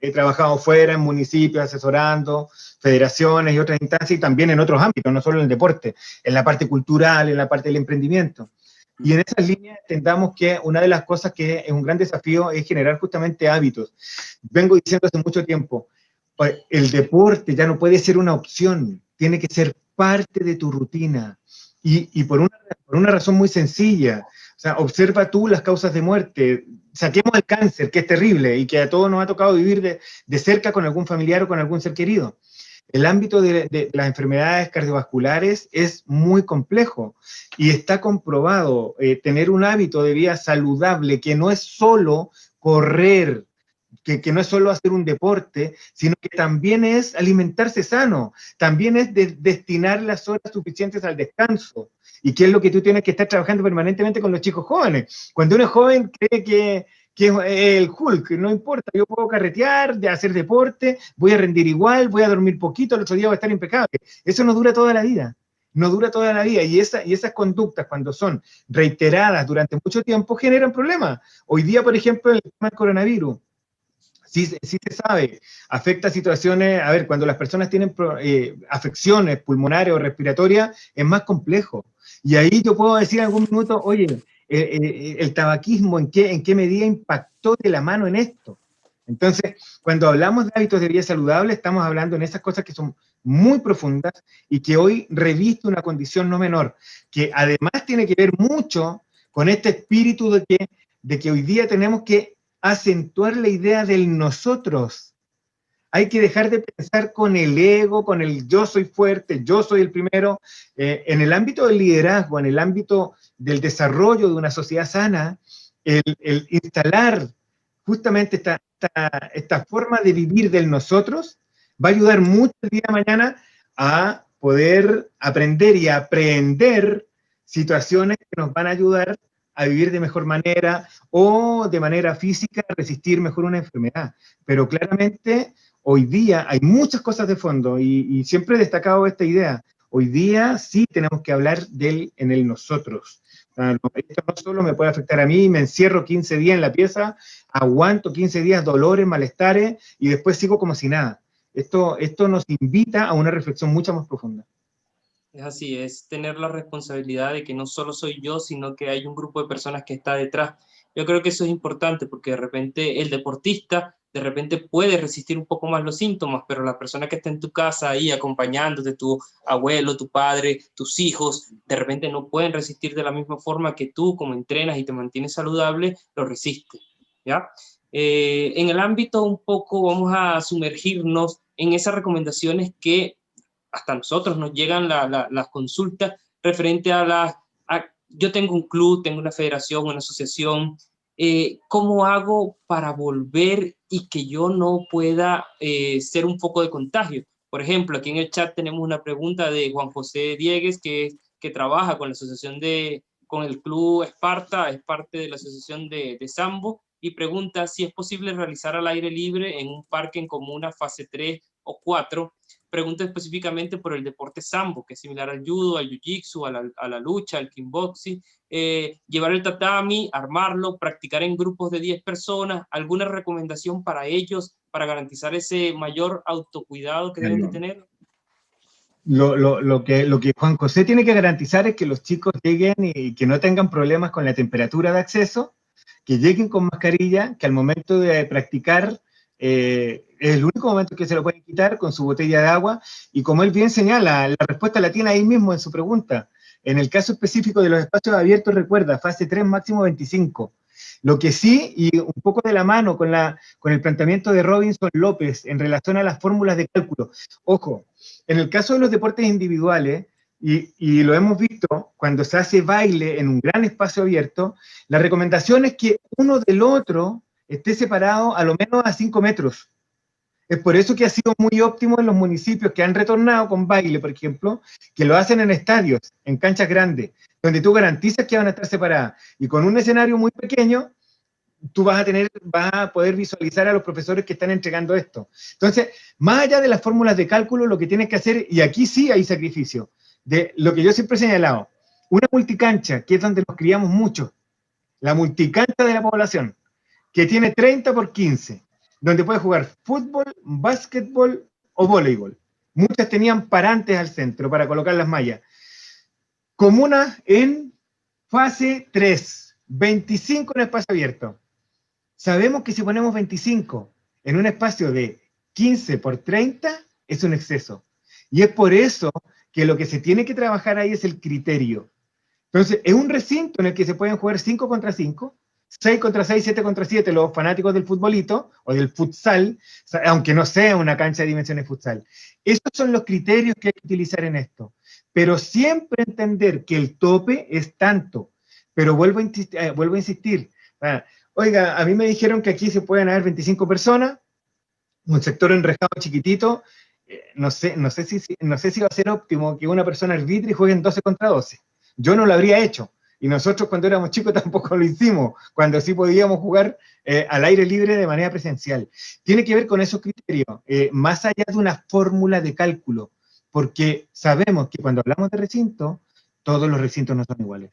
he trabajado fuera, en municipios, asesorando, federaciones y otras instancias, y también en otros ámbitos, no solo en el deporte, en la parte cultural, en la parte del emprendimiento. Y en esas líneas entendamos que una de las cosas que es un gran desafío es generar justamente hábitos. Vengo diciendo hace mucho tiempo, el deporte ya no puede ser una opción, tiene que ser parte de tu rutina. Y por una razón muy sencilla. O sea, observa tú las causas de muerte. Saquemos el cáncer, que es terrible y que a todos nos ha tocado vivir de cerca con algún familiar o con algún ser querido. El ámbito de las enfermedades cardiovasculares es muy complejo, y está comprobado tener un hábito de vida saludable, que no es solo correr, que no es solo hacer un deporte, sino que también es alimentarse sano, también es destinar las horas suficientes al descanso, y que es lo que tú tienes que estar trabajando permanentemente con los chicos jóvenes. Cuando uno es joven cree que es el Hulk, no importa, yo puedo carretear, hacer deporte, voy a rendir igual, voy a dormir poquito, el otro día voy a estar impecable. Eso no dura toda la vida. No dura toda la vida, y esas conductas, cuando son reiteradas durante mucho tiempo, generan problemas. Hoy día, por ejemplo, el tema del coronavirus, sí se sabe, afecta situaciones, a ver, cuando las personas tienen afecciones pulmonares o respiratorias, es más complejo. Y ahí yo puedo decir en algún minuto, oye, el tabaquismo, ¿en qué medida impactó de la mano en esto? Entonces, cuando hablamos de hábitos de vida saludable, estamos hablando en esas cosas que son muy profundas y que hoy reviste una condición no menor, que además tiene que ver mucho con este espíritu de que hoy día tenemos que acentuar la idea del nosotros. Hay que dejar de pensar con el ego, con el yo soy fuerte, yo soy el primero. En el ámbito del liderazgo, en el ámbito del desarrollo de una sociedad sana, el instalar justamente esta forma de vivir del nosotros va a ayudar mucho el día de mañana a poder aprender y aprender situaciones que nos van a ayudar a vivir de mejor manera, o de manera física a resistir mejor una enfermedad. Pero claramente hoy día hay muchas cosas de fondo, y siempre he destacado esta idea. Hoy día sí tenemos que hablar en el nosotros. Esto no solo me puede afectar a mí, me encierro 15 días en la pieza, aguanto 15 días dolores, malestares, y después sigo como si nada. Esto nos invita a una reflexión mucho más profunda. Es así, es tener la responsabilidad de que no solo soy yo, sino que hay un grupo de personas que está detrás. Yo creo que eso es importante porque de repente el deportista de repente puede resistir un poco más los síntomas, pero la persona que está en tu casa ahí acompañándote, tu abuelo, tu padre, tus hijos, de repente no pueden resistir de la misma forma que tú, como entrenas y te mantienes saludable, lo resistes, ¿ya? En el ámbito un poco vamos a sumergirnos en esas recomendaciones que hasta nosotros nos llegan las consultas referente a yo tengo un club, tengo una federación, una asociación, ¿cómo hago para volver y que yo no pueda ser un foco de contagio? Por ejemplo, aquí en el chat tenemos una pregunta de Juan José Diegues, que trabaja con la asociación con el club Esparta, es parte de la asociación de Sambo, y pregunta si es posible realizar al aire libre en un parque en comuna fase 3 o 4. Pregunta específicamente por el deporte sambo, que es similar al judo, al jiu-jitsu, a la lucha, al kickboxing, llevar el tatami, armarlo, practicar en grupos de 10 personas, alguna recomendación para ellos, para garantizar ese mayor autocuidado que deben de tener. Lo que Juan José tiene que garantizar es que los chicos lleguen y que no tengan problemas con la temperatura de acceso, que lleguen con mascarilla, que al momento de practicar es el único momento que se lo pueden quitar con su botella de agua, y como él bien señala, la respuesta la tiene ahí mismo en su pregunta. En el caso específico de los espacios abiertos, recuerda, fase 3, máximo 25. Lo que sí, y un poco de la mano con el planteamiento de Robinson López en relación a las fórmulas de cálculo. Ojo, en el caso de los deportes individuales, y lo hemos visto cuando se hace baile en un gran espacio abierto, la recomendación es que uno del otro esté separado a lo menos a 5 metros. Es por eso que ha sido muy óptimo en los municipios que han retornado con baile, por ejemplo, que lo hacen en estadios, en canchas grandes, donde tú garantizas que van a estar separadas. Y con un escenario muy pequeño, tú vas a poder visualizar a los profesores que están entregando esto. Entonces, más allá de las fórmulas de cálculo, lo que tienes que hacer, y aquí sí hay sacrificio, de lo que yo siempre he señalado, una multicancha, que es donde nos criamos mucho, la multicancha de la población, que tiene 30 por 15, donde puedes jugar fútbol, básquetbol o voleibol. Muchas tenían parantes al centro para colocar las mallas. Comuna en fase 3, 25 en espacio abierto. Sabemos que si ponemos 25 en un espacio de 15 por 30, es un exceso. Y es por eso que lo que se tiene que trabajar ahí es el criterio. Entonces, es un recinto en el que se pueden jugar 5 contra 5, 6 contra 6, 7 contra 7, los fanáticos del futbolito o del futsal, aunque no sea una cancha de dimensiones futsal. Esos son los criterios que hay que utilizar en esto. Pero siempre entender que el tope es tanto. Pero vuelvo a insistir. Oiga, a mí me dijeron que aquí se pueden haber 25 personas, un sector enrejado chiquitito. No sé si va a ser óptimo que una persona arbitre y jueguen 12 contra 12. Yo no lo habría hecho. Y nosotros cuando éramos chicos tampoco lo hicimos, cuando sí podíamos jugar al aire libre de manera presencial. Tiene que ver con esos criterios, más allá de una fórmula de cálculo, porque sabemos que cuando hablamos de recinto, todos los recintos no son iguales.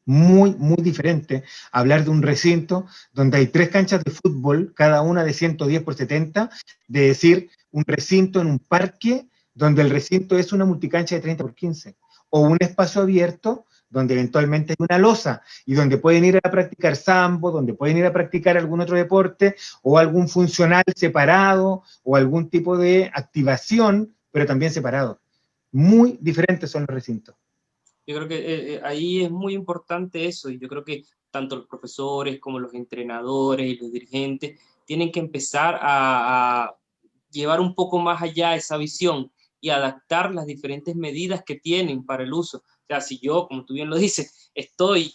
Muy, muy diferente hablar de un recinto donde hay 3 canchas de fútbol, cada una de 110 por 70, de decir un recinto en un parque donde el recinto es una multicancha de 30 por 15, o un espacio abierto donde eventualmente hay una losa y donde pueden ir a practicar sambo, donde pueden ir a practicar algún otro deporte o algún funcional separado o algún tipo de activación, pero también separado. Muy diferentes son los recintos. Yo creo que ahí es muy importante eso, y yo creo que tanto los profesores como los entrenadores y los dirigentes tienen que empezar a llevar un poco más allá esa visión y adaptar las diferentes medidas que tienen para el uso. O sea, si yo, como tú bien lo dices,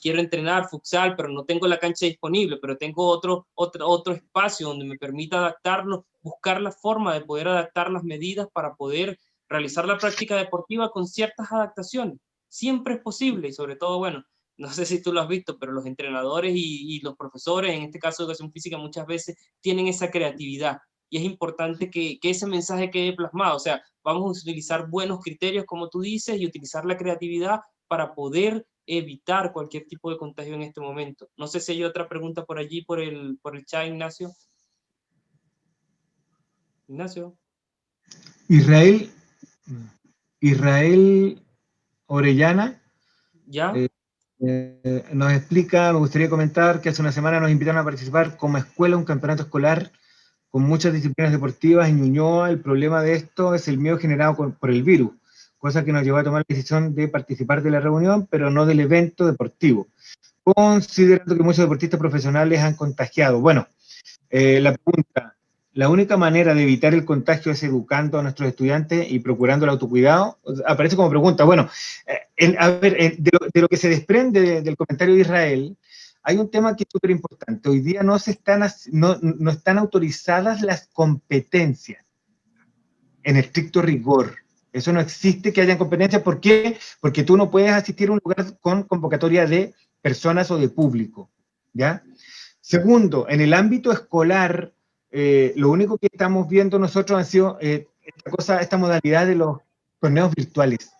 quiero entrenar futsal, pero no tengo la cancha disponible, pero tengo otro espacio donde me permita adaptarlo, buscar la forma de poder adaptar las medidas para poder realizar la práctica deportiva con ciertas adaptaciones. Siempre es posible, y sobre todo, bueno, no sé si tú lo has visto, pero los entrenadores y los profesores, en este caso de educación física, muchas veces tienen esa creatividad, y es importante que ese mensaje quede plasmado. O sea, vamos a utilizar buenos criterios, como tú dices, y utilizar la creatividad para poder evitar cualquier tipo de contagio en este momento. No sé si hay otra pregunta por allí, por el chat, Ignacio. Ignacio. Israel Orellana. ¿Ya? Nos explica, me gustaría comentar que hace una semana nos invitaron a participar como escuela a un campeonato escolar con muchas disciplinas deportivas en Ñuñoa. El problema de esto es el miedo generado por el virus, cosa que nos llevó a tomar la decisión de participar de la reunión, pero no del evento deportivo, considerando que muchos deportistas profesionales han contagiado. Bueno, la pregunta, la única manera de evitar el contagio es educando a nuestros estudiantes y procurando el autocuidado. Aparece como pregunta. Bueno, de lo que se desprende del comentario de Israel, hay un tema que es súper importante. Hoy día no están autorizadas las competencias en estricto rigor. Eso no existe que hayan competencias. ¿Por qué? Porque tú no puedes asistir a un lugar con convocatoria de personas o de público, ¿ya? Segundo, en el ámbito escolar, lo único que estamos viendo nosotros ha sido esta modalidad de los torneos virtuales,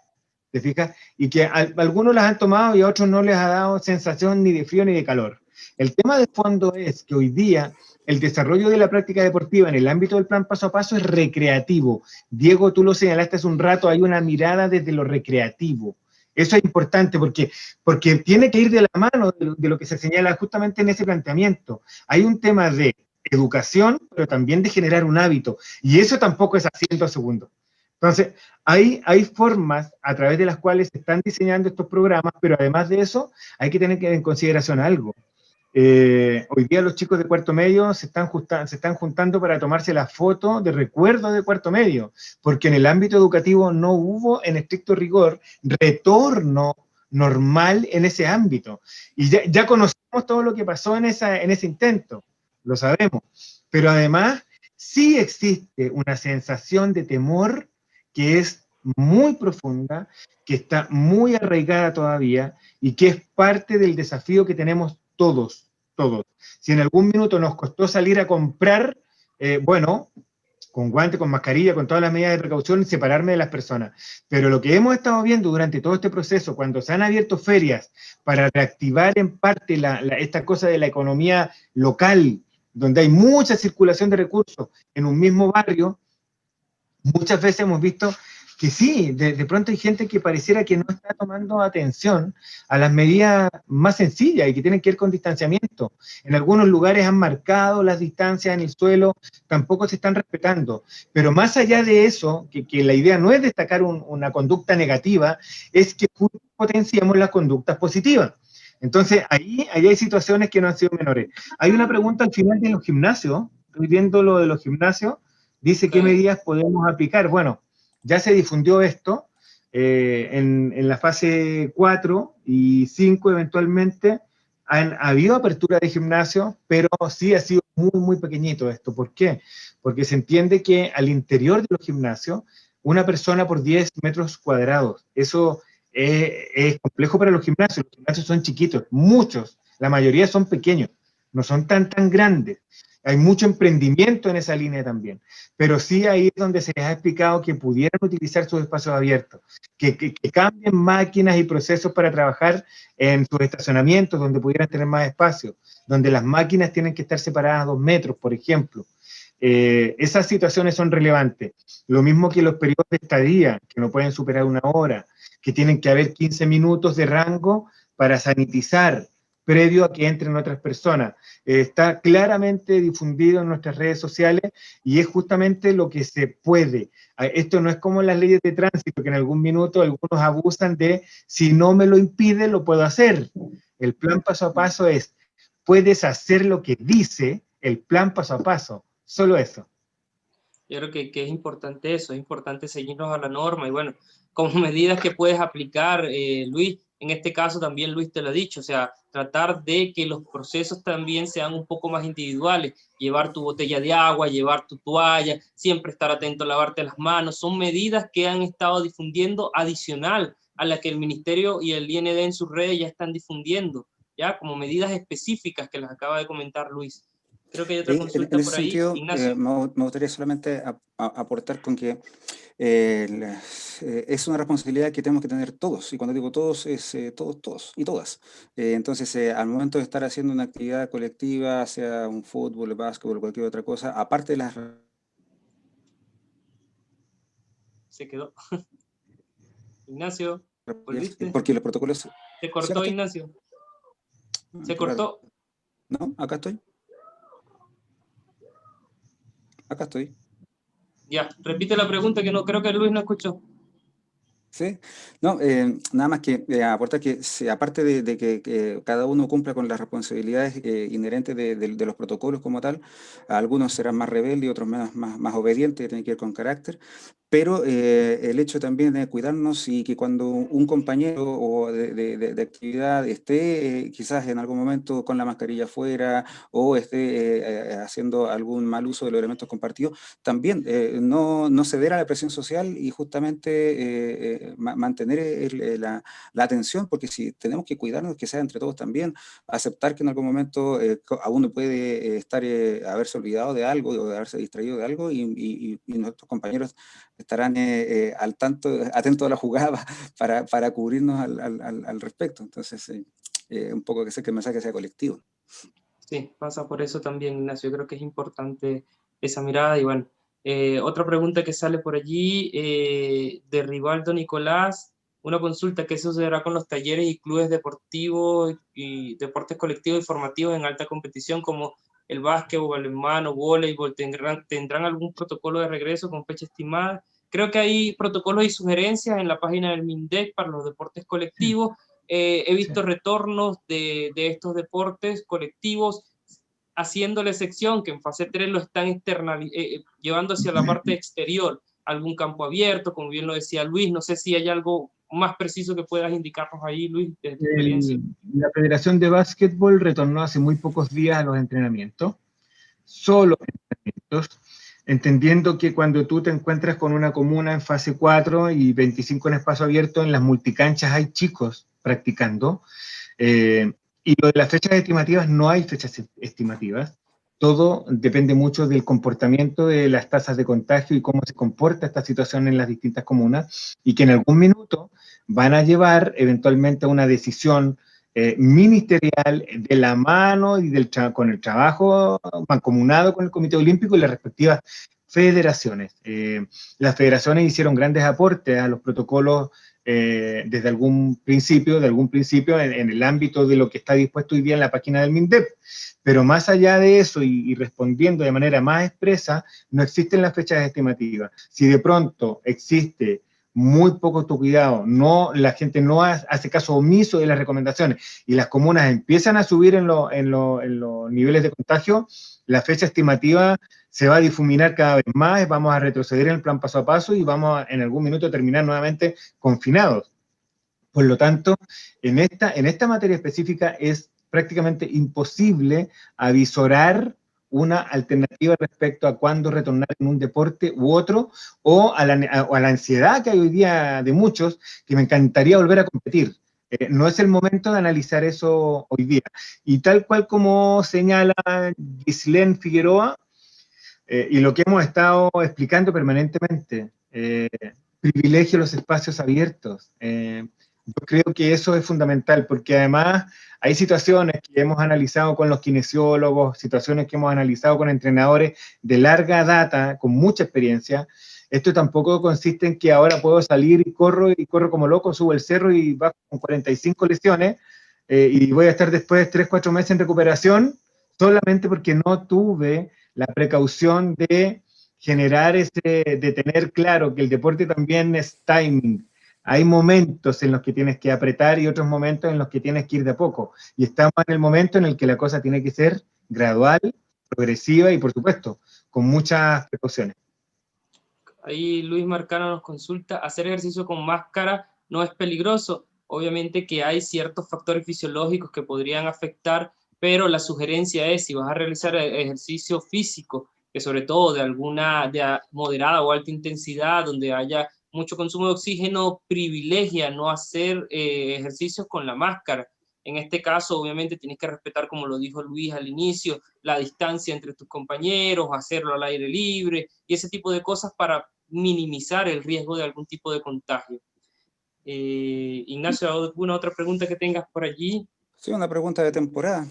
¿te fijas? Y que algunos las han tomado y a otros no les ha dado sensación ni de frío ni de calor. El tema de fondo es que hoy día el desarrollo de la práctica deportiva en el ámbito del plan paso a paso es recreativo. Diego, tú lo señalaste hace un rato, hay una mirada desde lo recreativo. Eso es importante porque tiene que ir de la mano de lo que se señala justamente en ese planteamiento. Hay un tema de educación, pero también de generar un hábito. Y eso tampoco es así en 2 segundos. Entonces, hay formas a través de las cuales se están diseñando estos programas, pero además de eso, hay que tener en consideración algo. Hoy día los chicos de cuarto medio se están juntando para tomarse la foto de recuerdo de cuarto medio, porque en el ámbito educativo no hubo, en estricto rigor, retorno normal en ese ámbito. Y ya conocemos todo lo que pasó en ese intento, lo sabemos. Pero además, sí existe una sensación de temor que es muy profunda, que está muy arraigada todavía y que es parte del desafío que tenemos todos. Si en algún minuto nos costó salir a comprar, bueno, con guante, con mascarilla, con todas las medidas de precaución, separarme de las personas. Pero lo que hemos estado viendo durante todo este proceso, cuando se han abierto ferias para reactivar en parte esta cosa de la economía local, donde hay mucha circulación de recursos en un mismo barrio, muchas veces hemos visto que sí, de pronto hay gente que pareciera que no está tomando atención a las medidas más sencillas y que tienen que ver con distanciamiento. En algunos lugares han marcado las distancias en el suelo, tampoco se están respetando. Pero más allá de eso, que la idea no es destacar una conducta negativa, es que potenciamos las conductas positivas. Entonces, ahí hay situaciones que no han sido menores. Hay una pregunta al final de los gimnasios, estoy viendo lo de los gimnasios, dice qué medidas podemos aplicar. Bueno, ya se difundió esto en la fase 4 y 5 eventualmente. Han habido apertura de gimnasio, pero sí ha sido muy, muy pequeñito esto. ¿Por qué? Porque se entiende que al interior de los gimnasios, una persona por 10 metros cuadrados. Eso es complejo para los gimnasios. Los gimnasios son chiquitos, muchos, la mayoría son pequeños, no son tan grandes. Hay mucho emprendimiento en esa línea también, pero sí ahí es donde se les ha explicado que pudieran utilizar sus espacios abiertos, que cambien máquinas y procesos para trabajar en sus estacionamientos, donde pudieran tener más espacio, donde las máquinas tienen que estar separadas a 2 metros, por ejemplo. Esas situaciones son relevantes. Lo mismo que los periodos de estadía, que no pueden superar 1 hora, que tienen que haber 15 minutos de rango para sanitizar, previo a que entren otras personas. Está claramente difundido en nuestras redes sociales y es justamente lo que se puede. Esto no es como las leyes de tránsito, que en algún minuto algunos abusan de si no me lo impide, lo puedo hacer. El plan paso a paso es, puedes hacer lo que dice el plan paso a paso, solo eso. Yo creo que es importante eso, es importante seguirnos a la norma y bueno, como medidas que puedes aplicar, Luis, en este caso también Luis te lo ha dicho, o sea, tratar de que los procesos también sean un poco más individuales, llevar tu botella de agua, llevar tu toalla, siempre estar atento a lavarte las manos, son medidas que han estado difundiendo adicional a la que el Ministerio y el IND en sus redes ya están difundiendo, ya como medidas específicas que las acaba de comentar Luis. Creo que hay otra consulta en ese por ahí, sentido, Ignacio. me gustaría solamente aportar con que es una responsabilidad que tenemos que tener todos, y cuando digo todos, es todos y todas. Entonces, al momento de estar haciendo una actividad colectiva, sea un fútbol, básquetbol o cualquier otra cosa, aparte de las... Se quedó. Ignacio. ¿Volviste? Porque los protocolos... ¿Se ¿Sí, cortó, acá estoy? Ignacio? ¿Se Qué raro. cortó? No, acá estoy. Acá estoy. Ya, repite la pregunta que no creo que Luis no escuchó. Sí, no, nada más que aportar que aparte de que cada uno cumpla con las responsabilidades inherentes de los protocolos como tal, algunos serán más rebeldes y otros más obedientes, que tienen que ver con carácter, pero el hecho también de cuidarnos y que cuando un compañero o de actividad esté quizás en algún momento con la mascarilla afuera o esté haciendo algún mal uso de los elementos compartidos, también no ceder a la presión social y justamente mantener la atención, porque si tenemos que cuidarnos, que sea entre todos también, aceptar que en algún momento a uno puede haberse olvidado de algo o de haberse distraído de algo y nuestros compañeros estarán al tanto, atentos a la jugada para cubrirnos al respecto. Entonces, un poco que sé que el mensaje sea colectivo. Sí, pasa por eso también, Ignacio. Creo que es importante esa mirada. Y bueno, otra pregunta que sale por allí, de Rivaldo Nicolás, una consulta: ¿qué sucederá con los talleres y clubes deportivos y deportes colectivos y formativos en alta competición como el básquetbol, balonmano, voleibol? ¿Tendrán algún protocolo de regreso con fecha estimada? Creo que hay protocolos y sugerencias en la página del MINDEC para los deportes colectivos. He visto retornos de estos deportes colectivos haciéndole sección, que en fase 3 lo están llevando hacia la parte exterior, algún campo abierto, como bien lo decía Luis. No sé si hay algo más preciso que puedas indicarnos ahí, Luis, de tu experiencia. La Federación de Básquetbol retornó hace muy pocos días a los entrenamientos, solo entrenamientos, entendiendo que cuando tú te encuentras con una comuna en fase 4 y 25 en espacio abierto, en las multicanchas hay chicos practicando, y lo de las fechas estimativas, no hay fechas estimativas. Todo depende mucho del comportamiento de las tasas de contagio y cómo se comporta esta situación en las distintas comunas, y que en algún minuto van a llevar eventualmente a una decisión ministerial de la mano y con el trabajo mancomunado con el Comité Olímpico y las respectivas federaciones. Las federaciones hicieron grandes aportes a los protocolos desde algún principio, en el ámbito de lo que está dispuesto hoy día en la página del MINDEP. Pero más allá de eso y respondiendo de manera más expresa, no existen las fechas estimativas. Si de pronto existe muy poco cuidado, la gente no hace caso omiso de las recomendaciones y las comunas empiezan a subir en los niveles de contagio, la fecha estimativa se va a difuminar cada vez más, vamos a retroceder en el plan paso a paso y vamos en algún minuto a terminar nuevamente confinados. Por lo tanto, en esta materia específica es prácticamente imposible avisorar una alternativa respecto a cuándo retornar en un deporte u otro, o a la ansiedad que hay hoy día de muchos, que me encantaría volver a competir. No es el momento de analizar eso hoy día. Y tal cual como señala Gislén Figueroa, y lo que hemos estado explicando permanentemente, privilegio los espacios abiertos. Yo creo que eso es fundamental, porque además hay situaciones que hemos analizado con los kinesiólogos, situaciones que hemos analizado con entrenadores de larga data, con mucha experiencia. Esto tampoco consiste en que ahora puedo salir y corro como loco, subo el cerro y bajo con 45 lesiones, y voy a estar después 3-4 meses en recuperación, solamente porque no tuve la precaución de de tener claro que el deporte también es timing. Hay momentos en los que tienes que apretar y otros momentos en los que tienes que ir de a poco. Y estamos en el momento en el que la cosa tiene que ser gradual, progresiva y, por supuesto, con muchas precauciones. Ahí Luis Marcano nos consulta: ¿hacer ejercicio con máscara no es peligroso? Obviamente que hay ciertos factores fisiológicos que podrían afectar, pero la sugerencia es, si vas a realizar ejercicio físico, que sobre todo de moderada o alta intensidad, donde haya mucho consumo de oxígeno, privilegia no hacer ejercicios con la máscara. En este caso, obviamente, tienes que respetar, como lo dijo Luis al inicio, la distancia entre tus compañeros, hacerlo al aire libre y ese tipo de cosas para minimizar el riesgo de algún tipo de contagio. Ignacio, ¿alguna otra pregunta que tengas por allí? Sí, una pregunta de temporada.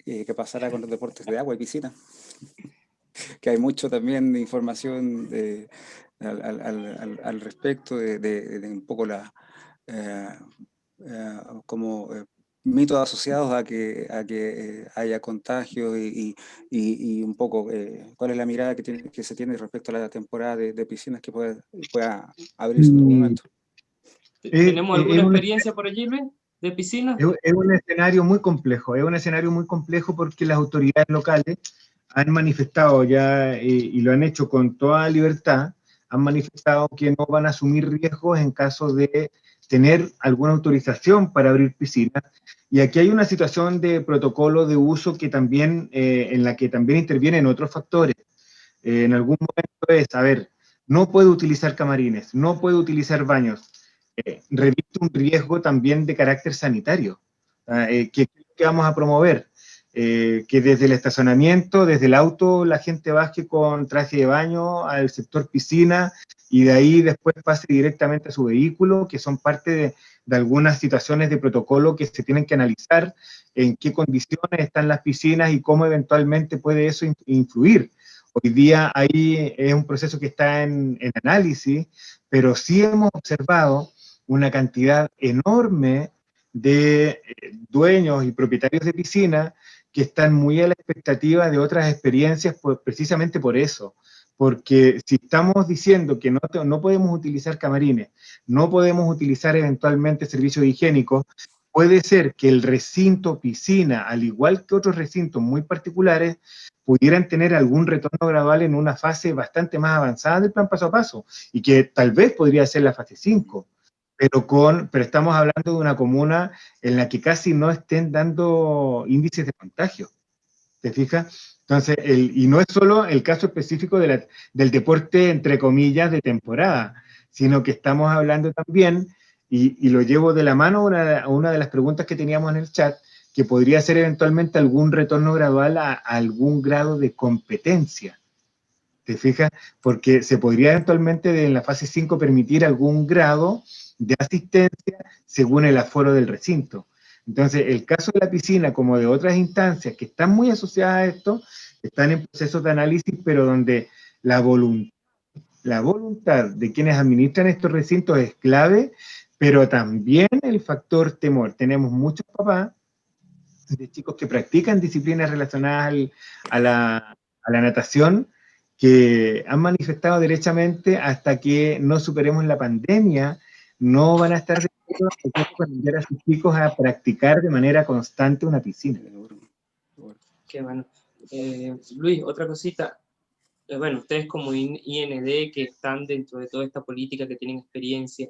¿Qué pasará con los deportes de agua y piscina? Que hay mucho también de información al respecto de un poco como mitos asociados a que haya contagios y un poco cuál es la mirada que se tiene respecto a la temporada de piscinas que pueda abrirse en algún momento. ¿Tenemos alguna experiencia por allí, Luis, de piscinas? Es un escenario muy complejo, porque las autoridades locales han manifestado ya, y lo han hecho con toda libertad, han manifestado que no van a asumir riesgos en caso de tener alguna autorización para abrir piscinas. Y aquí hay una situación de protocolo de uso que también, en la que también intervienen otros factores. En algún momento es, a ver, no puede utilizar camarines, no puede utilizar baños. Reviste un riesgo también de carácter sanitario. ¿Qué vamos a promover? Que desde el estacionamiento, desde el auto, la gente baje con traje de baño al sector piscina y de ahí después pase directamente a su vehículo, que son parte de algunas situaciones de protocolo que se tienen que analizar, en qué condiciones están las piscinas y cómo eventualmente puede eso influir. Hoy día ahí es un proceso que está en análisis, pero sí hemos observado una cantidad enorme de dueños y propietarios de piscinas que están muy a la expectativa de otras experiencias, pues, precisamente por eso. Porque si estamos diciendo que no podemos utilizar camarines, no podemos utilizar eventualmente servicios higiénicos, puede ser que el recinto piscina, al igual que otros recintos muy particulares, pudieran tener algún retorno gradual en una fase bastante más avanzada del plan paso a paso, y que tal vez podría ser la fase 5. Pero estamos hablando de una comuna en la que casi no estén dando índices de contagio, ¿te fijas? Entonces, y no es solo el caso específico del deporte, entre comillas, de temporada, sino que estamos hablando también, y lo llevo de la mano a una de las preguntas que teníamos en el chat, que podría ser eventualmente algún retorno gradual a algún grado de competencia, ¿te fijas? Porque se podría eventualmente en la fase 5 permitir algún grado de asistencia según el aforo del recinto. Entonces, el caso de la piscina, como de otras instancias que están muy asociadas a esto, están en procesos de análisis, pero donde la voluntad de quienes administran estos recintos es clave, pero también el factor temor. Tenemos muchos papás de chicos que practican disciplinas relacionadas a la natación, que han manifestado derechamente hasta que no superemos la pandemia, no van a estar de acuerdo con enviar a sus chicos a practicar de manera constante una piscina. Qué bueno. Luis, otra cosita. Bueno, ustedes como IND, que están dentro de toda esta política, que tienen experiencia,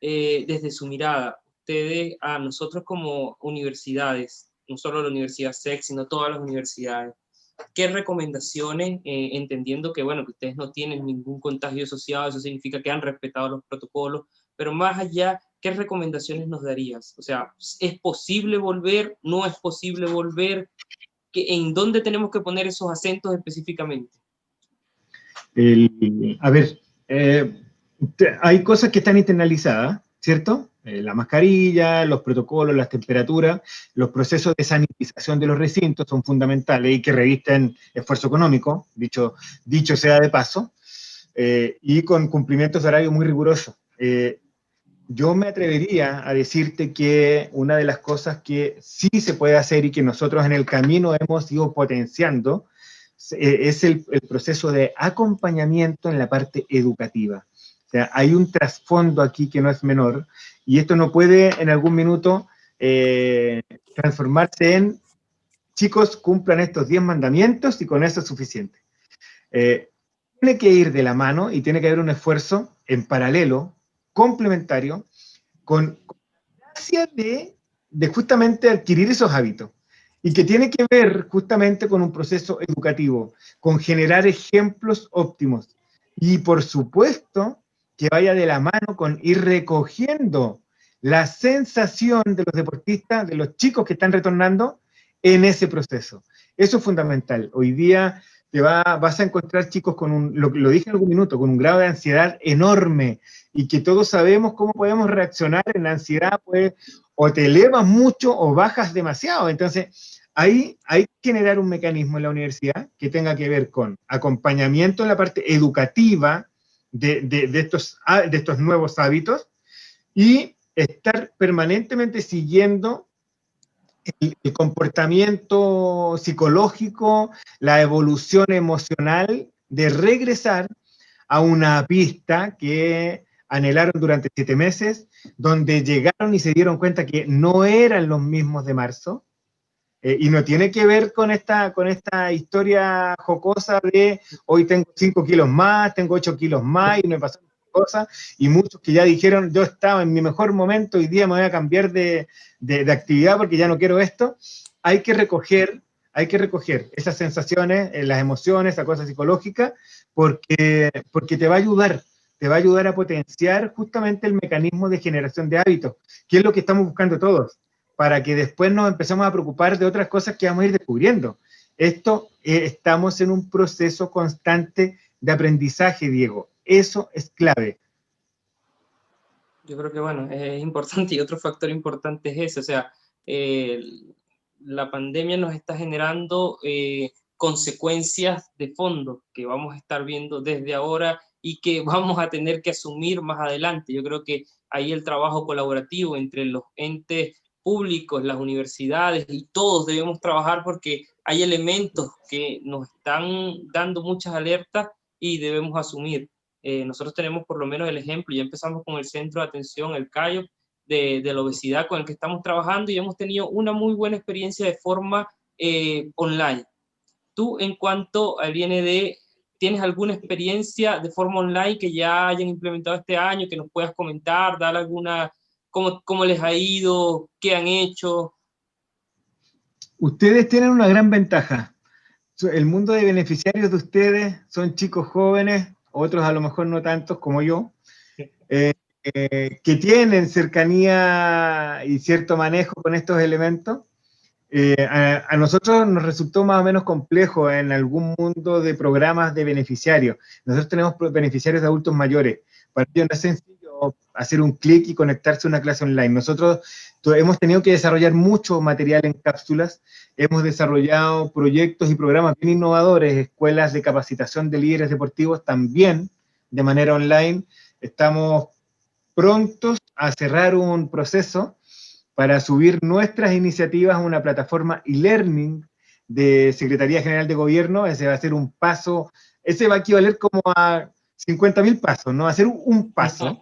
desde su mirada, ustedes, a nosotros como universidades, no solo la Universidad SEC, sino todas las universidades, ¿qué recomendaciones, entendiendo que, bueno, que ustedes no tienen ningún contagio asociado, eso significa que han respetado los protocolos, pero más allá, ¿qué recomendaciones nos darías? O sea, ¿es posible volver? ¿No es posible volver? ¿En dónde tenemos que poner esos acentos específicamente? A ver, hay cosas que están internalizadas, ¿cierto? La mascarilla, los protocolos, las temperaturas, los procesos de sanitización de los recintos son fundamentales y que revisten esfuerzo económico, dicho sea de paso, y con cumplimientos de horario muy rigurosos. Yo me atrevería a decirte que una de las cosas que sí se puede hacer y que nosotros en el camino hemos ido potenciando es el proceso de acompañamiento en la parte educativa. O sea, hay un trasfondo aquí que no es menor, y esto no puede en algún minuto transformarse en chicos, cumplan estos 10 mandamientos y con eso es suficiente. Tiene que ir de la mano y tiene que haber un esfuerzo en paralelo, complementario, con gracia de justamente adquirir esos hábitos, y que tiene que ver justamente con un proceso educativo, con generar ejemplos óptimos, y por supuesto que vaya de la mano con ir recogiendo la sensación de los deportistas, de los chicos que están retornando en ese proceso. Eso es fundamental. Hoy día vas a encontrar chicos con lo dije en algún minuto, con un grado de ansiedad enorme, y que todos sabemos cómo podemos reaccionar en la ansiedad, pues, o te elevas mucho o bajas demasiado. Entonces, ahí hay que generar un mecanismo en la universidad que tenga que ver con acompañamiento en la parte educativa de estos nuevos hábitos, y estar permanentemente siguiendo el comportamiento psicológico, la evolución emocional de regresar a una pista que anhelaron durante 7 meses, donde llegaron y se dieron cuenta que no eran los mismos de marzo, y no tiene que ver con esta historia jocosa de hoy tengo 5 kilos más, tengo 8 kilos más y me pasó cosas, y muchos que ya dijeron, yo estaba en mi mejor momento, hoy día me voy a cambiar de actividad porque ya no quiero esto. Hay que recoger esas sensaciones, las emociones, esa cosa psicológica, porque te va a ayudar a potenciar justamente el mecanismo de generación de hábitos, que es lo que estamos buscando todos, para que después nos empecemos a preocupar de otras cosas que vamos a ir descubriendo. Estamos en un proceso constante de aprendizaje, Diego. Eso es clave. Yo creo que, bueno, es importante, y otro factor importante es ese, o sea, la pandemia nos está generando consecuencias de fondo que vamos a estar viendo desde ahora y que vamos a tener que asumir más adelante. Yo creo que ahí el trabajo colaborativo entre los entes públicos, las universidades y todos debemos trabajar, porque hay elementos que nos están dando muchas alertas y debemos asumir. Nosotros tenemos por lo menos el ejemplo, ya empezamos con el centro de atención, el CAIOP, de la obesidad con el que estamos trabajando, y hemos tenido una muy buena experiencia de forma online. Tú, en cuanto al IND, ¿tienes alguna experiencia de forma online que ya hayan implementado este año, que nos puedas comentar, dar alguna, cómo les ha ido, qué han hecho? Ustedes tienen una gran ventaja. El mundo de beneficiarios de ustedes son chicos jóvenes, otros a lo mejor no tantos como yo, que tienen cercanía y cierto manejo con estos elementos. A nosotros nos resultó más o menos complejo en algún mundo de programas de beneficiarios. Nosotros tenemos beneficiarios de adultos mayores. Para ellos no es sencillo hacer un clic y conectarse a una clase online. Nosotros hemos tenido que desarrollar mucho material en cápsulas, hemos desarrollado proyectos y programas bien innovadores, escuelas de capacitación de líderes deportivos también de manera online. Estamos prontos a cerrar un proceso para subir nuestras iniciativas a una plataforma e-learning de Secretaría General de Gobierno. Ese va a ser un paso, ese va a equivaler como a 50.000 pasos, ¿no? Va a ser un paso,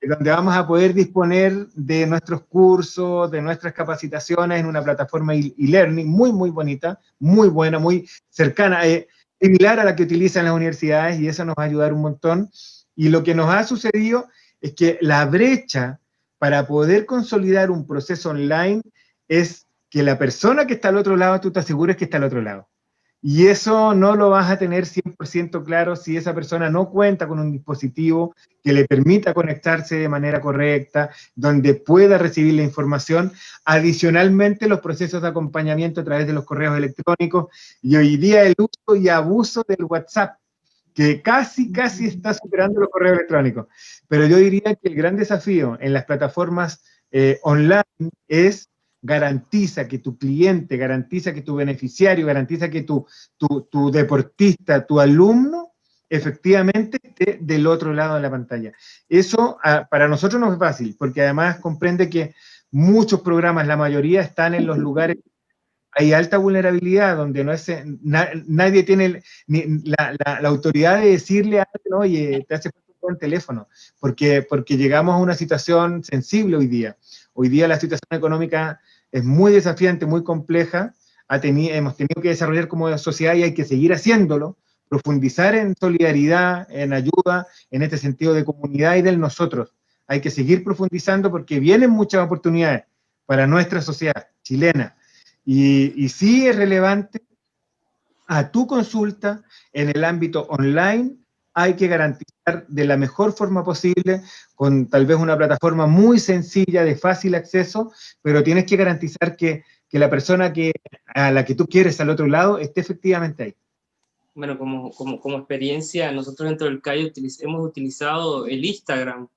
donde vamos a poder disponer de nuestros cursos, de nuestras capacitaciones en una plataforma e-learning muy, muy bonita, muy buena, muy cercana, similar a la que utilizan las universidades, y eso nos va a ayudar un montón. Y lo que nos ha sucedido es que la brecha para poder consolidar un proceso online es que la persona que está al otro lado, tú te asegures que está al otro lado. Y eso no lo vas a tener 100% claro si esa persona no cuenta con un dispositivo que le permita conectarse de manera correcta, donde pueda recibir la información. Adicionalmente, los procesos de acompañamiento a través de los correos electrónicos, y hoy día el uso y abuso del WhatsApp, que casi está superando los correos electrónicos. Pero yo diría que el gran desafío en las plataformas online es garantiza que tu cliente, garantiza que tu beneficiario, garantiza que tu deportista, tu alumno, efectivamente esté del otro lado de la pantalla. Eso para nosotros no es fácil, porque además comprende que muchos programas, la mayoría, están en los lugares, hay alta vulnerabilidad, donde no es, nadie tiene la autoridad de decirle a alguien, oye, te hace falta un buen teléfono, porque llegamos a una situación sensible hoy día. Hoy día la situación económica es muy desafiante, muy compleja, hemos tenido que desarrollar como sociedad, y hay que seguir haciéndolo, profundizar en solidaridad, en ayuda, en este sentido de comunidad y del nosotros. Hay que seguir profundizando porque vienen muchas oportunidades para nuestra sociedad chilena. Y sí es relevante a tu consulta en el ámbito online. Hay que garantizar de la mejor forma posible, con tal vez una plataforma muy sencilla, de fácil acceso, pero tienes que garantizar que la persona a la que tú quieres al otro lado esté efectivamente ahí. Bueno, como experiencia, nosotros dentro del CAI hemos utilizado el Instagram,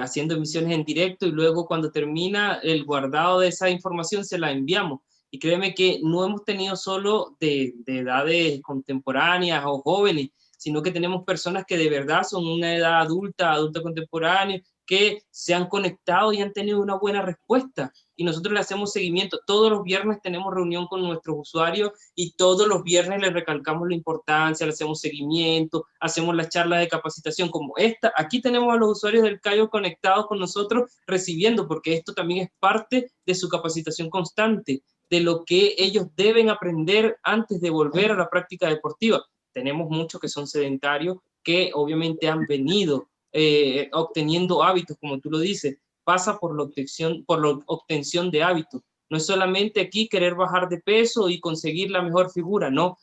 haciendo emisiones en directo, y luego cuando termina el guardado de esa información se la enviamos. Y créeme que no hemos tenido solo de edades contemporáneas o jóvenes, sino que tenemos personas que de verdad son una edad adulta contemporánea, que se han conectado y han tenido una buena respuesta. Y nosotros le hacemos seguimiento. Todos los viernes tenemos reunión con nuestros usuarios y todos los viernes les recalcamos la importancia, le hacemos seguimiento, hacemos las charlas de capacitación como esta. Aquí tenemos a los usuarios del CAIO conectados con nosotros recibiendo, porque esto también es parte de su capacitación constante, de lo que ellos deben aprender antes de volver a la práctica deportiva. Tenemos muchos que son sedentarios, que obviamente han venido obteniendo hábitos, como tú lo dices. Pasa por la obtención de hábitos. No es solamente aquí querer bajar de peso y conseguir la mejor figura, no,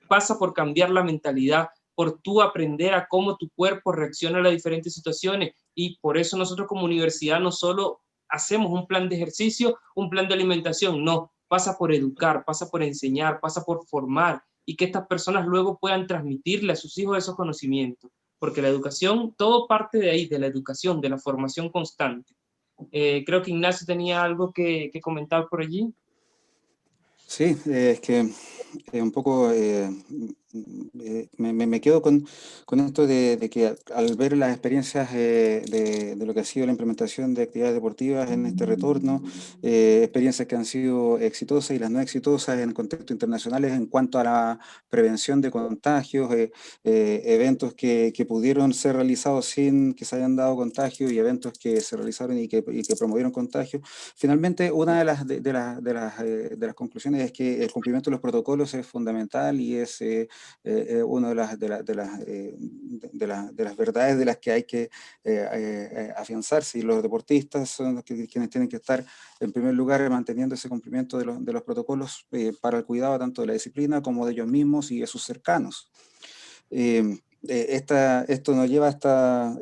pasa por cambiar la mentalidad, por tú aprender a cómo tu cuerpo reacciona a las diferentes situaciones, y por eso nosotros como universidad no solo hacemos un plan de ejercicio, un plan de alimentación, no, pasa por educar, pasa por enseñar, pasa por formar, y que estas personas luego puedan transmitirle a sus hijos esos conocimientos. Porque la educación, todo parte de ahí, de la educación, de la formación constante. Creo que Ignacio tenía algo que comentar por allí. Sí, es que un poco me quedo con esto de que al ver las experiencias de lo que ha sido la implementación de actividades deportivas en este retorno, experiencias que han sido exitosas y las no exitosas en contextos internacionales en cuanto a la prevención de contagios, eventos que pudieron ser realizados sin que se hayan dado contagios y eventos que se realizaron y que promovieron contagios. Finalmente, una de las conclusiones es que el cumplimiento de los protocolos es fundamental y es una de las verdades de las que hay que afianzarse, y los deportistas son los quienes tienen que estar en primer lugar manteniendo ese cumplimiento de los protocolos para el cuidado tanto de la disciplina como de ellos mismos y de sus cercanos. Esto nos lleva a esta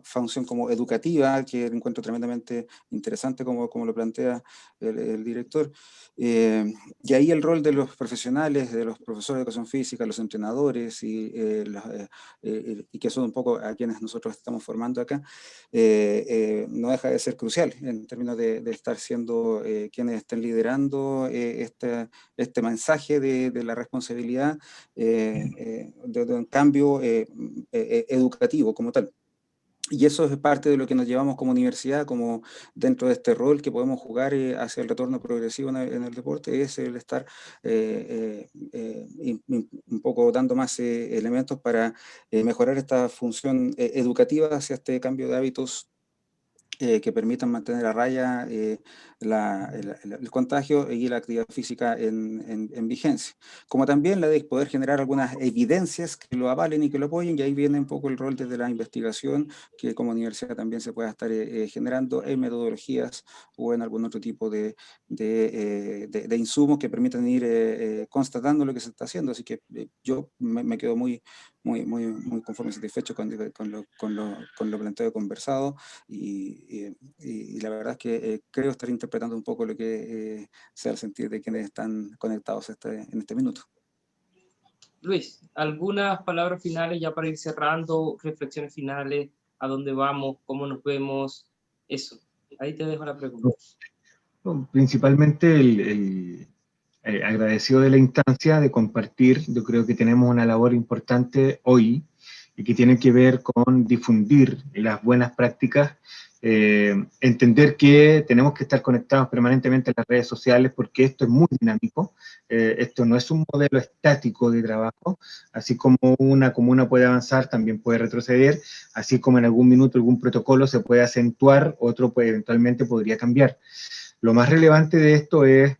función como educativa, que encuentro tremendamente interesante como lo plantea el director. Y ahí el rol de los profesionales, de los profesores de educación física, los entrenadores, y que son un poco a quienes nosotros estamos formando acá, no deja de ser crucial en términos de estar siendo quienes estén liderando este mensaje de la responsabilidad de un cambio educativo como tal. Y eso es parte de lo que nos llevamos como universidad, como dentro de este rol que podemos jugar hacia el retorno progresivo en el deporte, es el estar un poco dando más elementos para mejorar esta función educativa hacia este cambio de hábitos que permitan mantener a raya el contagio y la actividad física en vigencia. Como también la de poder generar algunas evidencias que lo avalen y que lo apoyen, y ahí viene un poco el rol desde la investigación, que como universidad también se pueda estar generando en metodologías o en algún otro tipo de insumos que permitan ir constatando lo que se está haciendo. Así que yo me quedo muy conforme y satisfecho con lo planteado y conversado, y la verdad es que creo estar interpretando un poco lo que sea el sentir de quienes están conectados en este minuto. Luis, algunas palabras finales ya para ir cerrando, reflexiones finales, a dónde vamos, cómo nos vemos, eso. Ahí te dejo la pregunta. Principalmente agradecido de la instancia de compartir. Yo creo que tenemos una labor importante hoy y que tiene que ver con difundir las buenas prácticas, entender que tenemos que estar conectados permanentemente en las redes sociales porque esto es muy dinámico, esto no es un modelo estático de trabajo, así como una comuna puede avanzar, también puede retroceder, así como en algún minuto algún protocolo se puede acentuar, otro eventualmente podría cambiar. Lo más relevante de esto es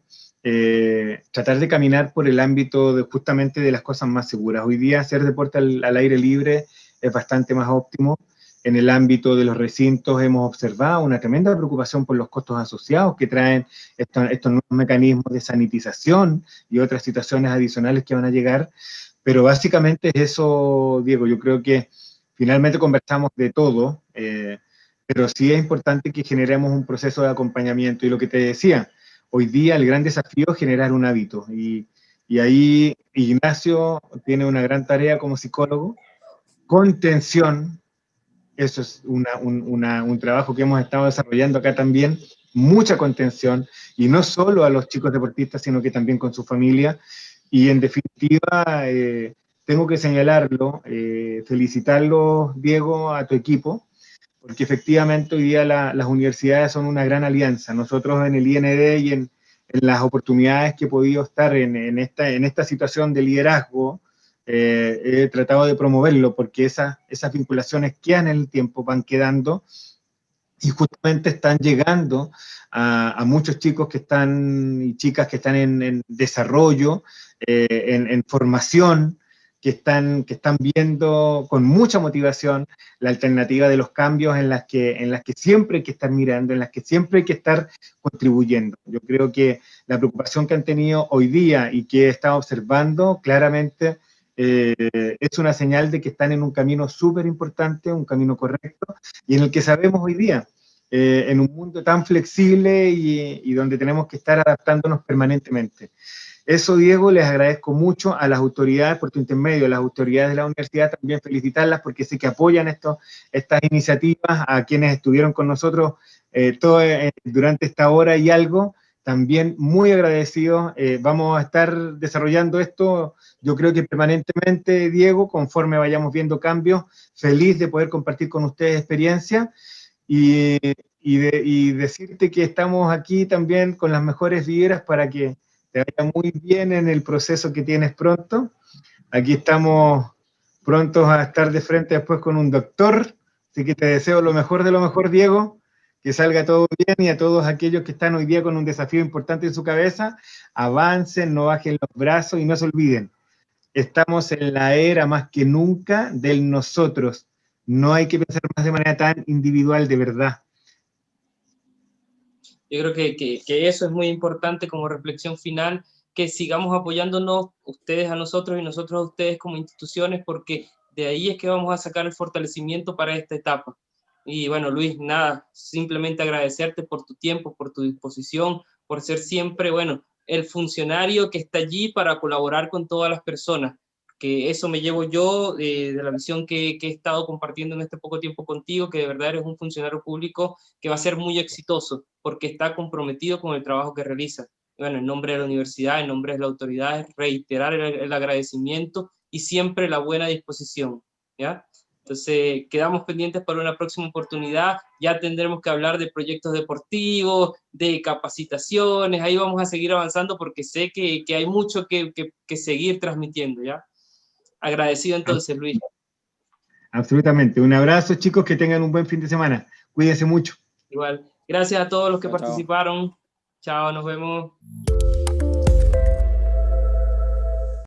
tratar de caminar por el ámbito justamente de las cosas más seguras. Hoy día hacer deporte al aire libre es bastante más óptimo. En el ámbito de los recintos hemos observado una tremenda preocupación por los costos asociados que traen estos nuevos mecanismos de sanitización y otras situaciones adicionales que van a llegar. Pero básicamente es eso, Diego. Yo creo que finalmente conversamos de todo, pero sí es importante que generemos un proceso de acompañamiento. Y lo que te decía, hoy día el gran desafío es generar un hábito, y ahí Ignacio tiene una gran tarea como psicólogo. Contención, eso es un trabajo que hemos estado desarrollando acá también, mucha contención, y no solo a los chicos deportistas, sino que también con su familia. Y en definitiva, tengo que señalarlo, felicitarlo, Diego, a tu equipo, porque efectivamente hoy día las universidades son una gran alianza. Nosotros en el IND y en las oportunidades que he podido estar en esta situación de liderazgo, he tratado de promoverlo, porque esas vinculaciones quedan en el tiempo, van quedando, y justamente están llegando a muchos chicos que están, y chicas que están en desarrollo, en formación, que están viendo con mucha motivación la alternativa de los cambios en las que siempre hay que estar mirando, en las que siempre hay que estar contribuyendo. Yo creo que la preocupación que han tenido hoy día y que he estado observando claramente es una señal de que están en un camino súper importante, un camino correcto, y en el que sabemos hoy día, en un mundo tan flexible y donde tenemos que estar adaptándonos permanentemente. Eso, Diego, les agradezco mucho a las autoridades por tu intermedio, a las autoridades de la universidad también felicitarlas porque sé que apoyan estas iniciativas, a quienes estuvieron con nosotros durante esta hora y algo, también muy agradecidos. Vamos a estar desarrollando esto, yo creo que permanentemente, Diego, conforme vayamos viendo cambios, feliz de poder compartir con ustedes experiencia y decirte que estamos aquí también con las mejores vibras para que te vaya muy bien en el proceso que tienes pronto. Aquí estamos prontos a estar de frente después con un doctor, así que te deseo lo mejor de lo mejor, Diego, que salga todo bien, y a todos aquellos que están hoy día con un desafío importante en su cabeza, avancen, no bajen los brazos y no se olviden, estamos en la era más que nunca del nosotros, no hay que pensar más de manera tan individual, de verdad. Yo creo que eso es muy importante como reflexión final, que sigamos apoyándonos ustedes a nosotros y nosotros a ustedes como instituciones, porque de ahí es que vamos a sacar el fortalecimiento para esta etapa. Y bueno, Luis, nada, simplemente agradecerte por tu tiempo, por tu disposición, por ser siempre, bueno, el funcionario que está allí para colaborar con todas las personas, que eso me llevo yo de la visión que he estado compartiendo en este poco tiempo contigo, que de verdad eres un funcionario público que va a ser muy exitoso, porque está comprometido con el trabajo que realiza. Bueno, en nombre de la universidad, en nombre de la autoridad, reiterar el agradecimiento y siempre la buena disposición, ¿ya? Entonces, quedamos pendientes para una próxima oportunidad, ya tendremos que hablar de proyectos deportivos, de capacitaciones, ahí vamos a seguir avanzando porque sé que hay mucho que seguir transmitiendo, ¿ya? Agradecido entonces, Luis. Absolutamente. Un abrazo, chicos, que tengan un buen fin de semana. Cuídense mucho. Igual. Gracias a todos los que participaron. Chao, nos vemos.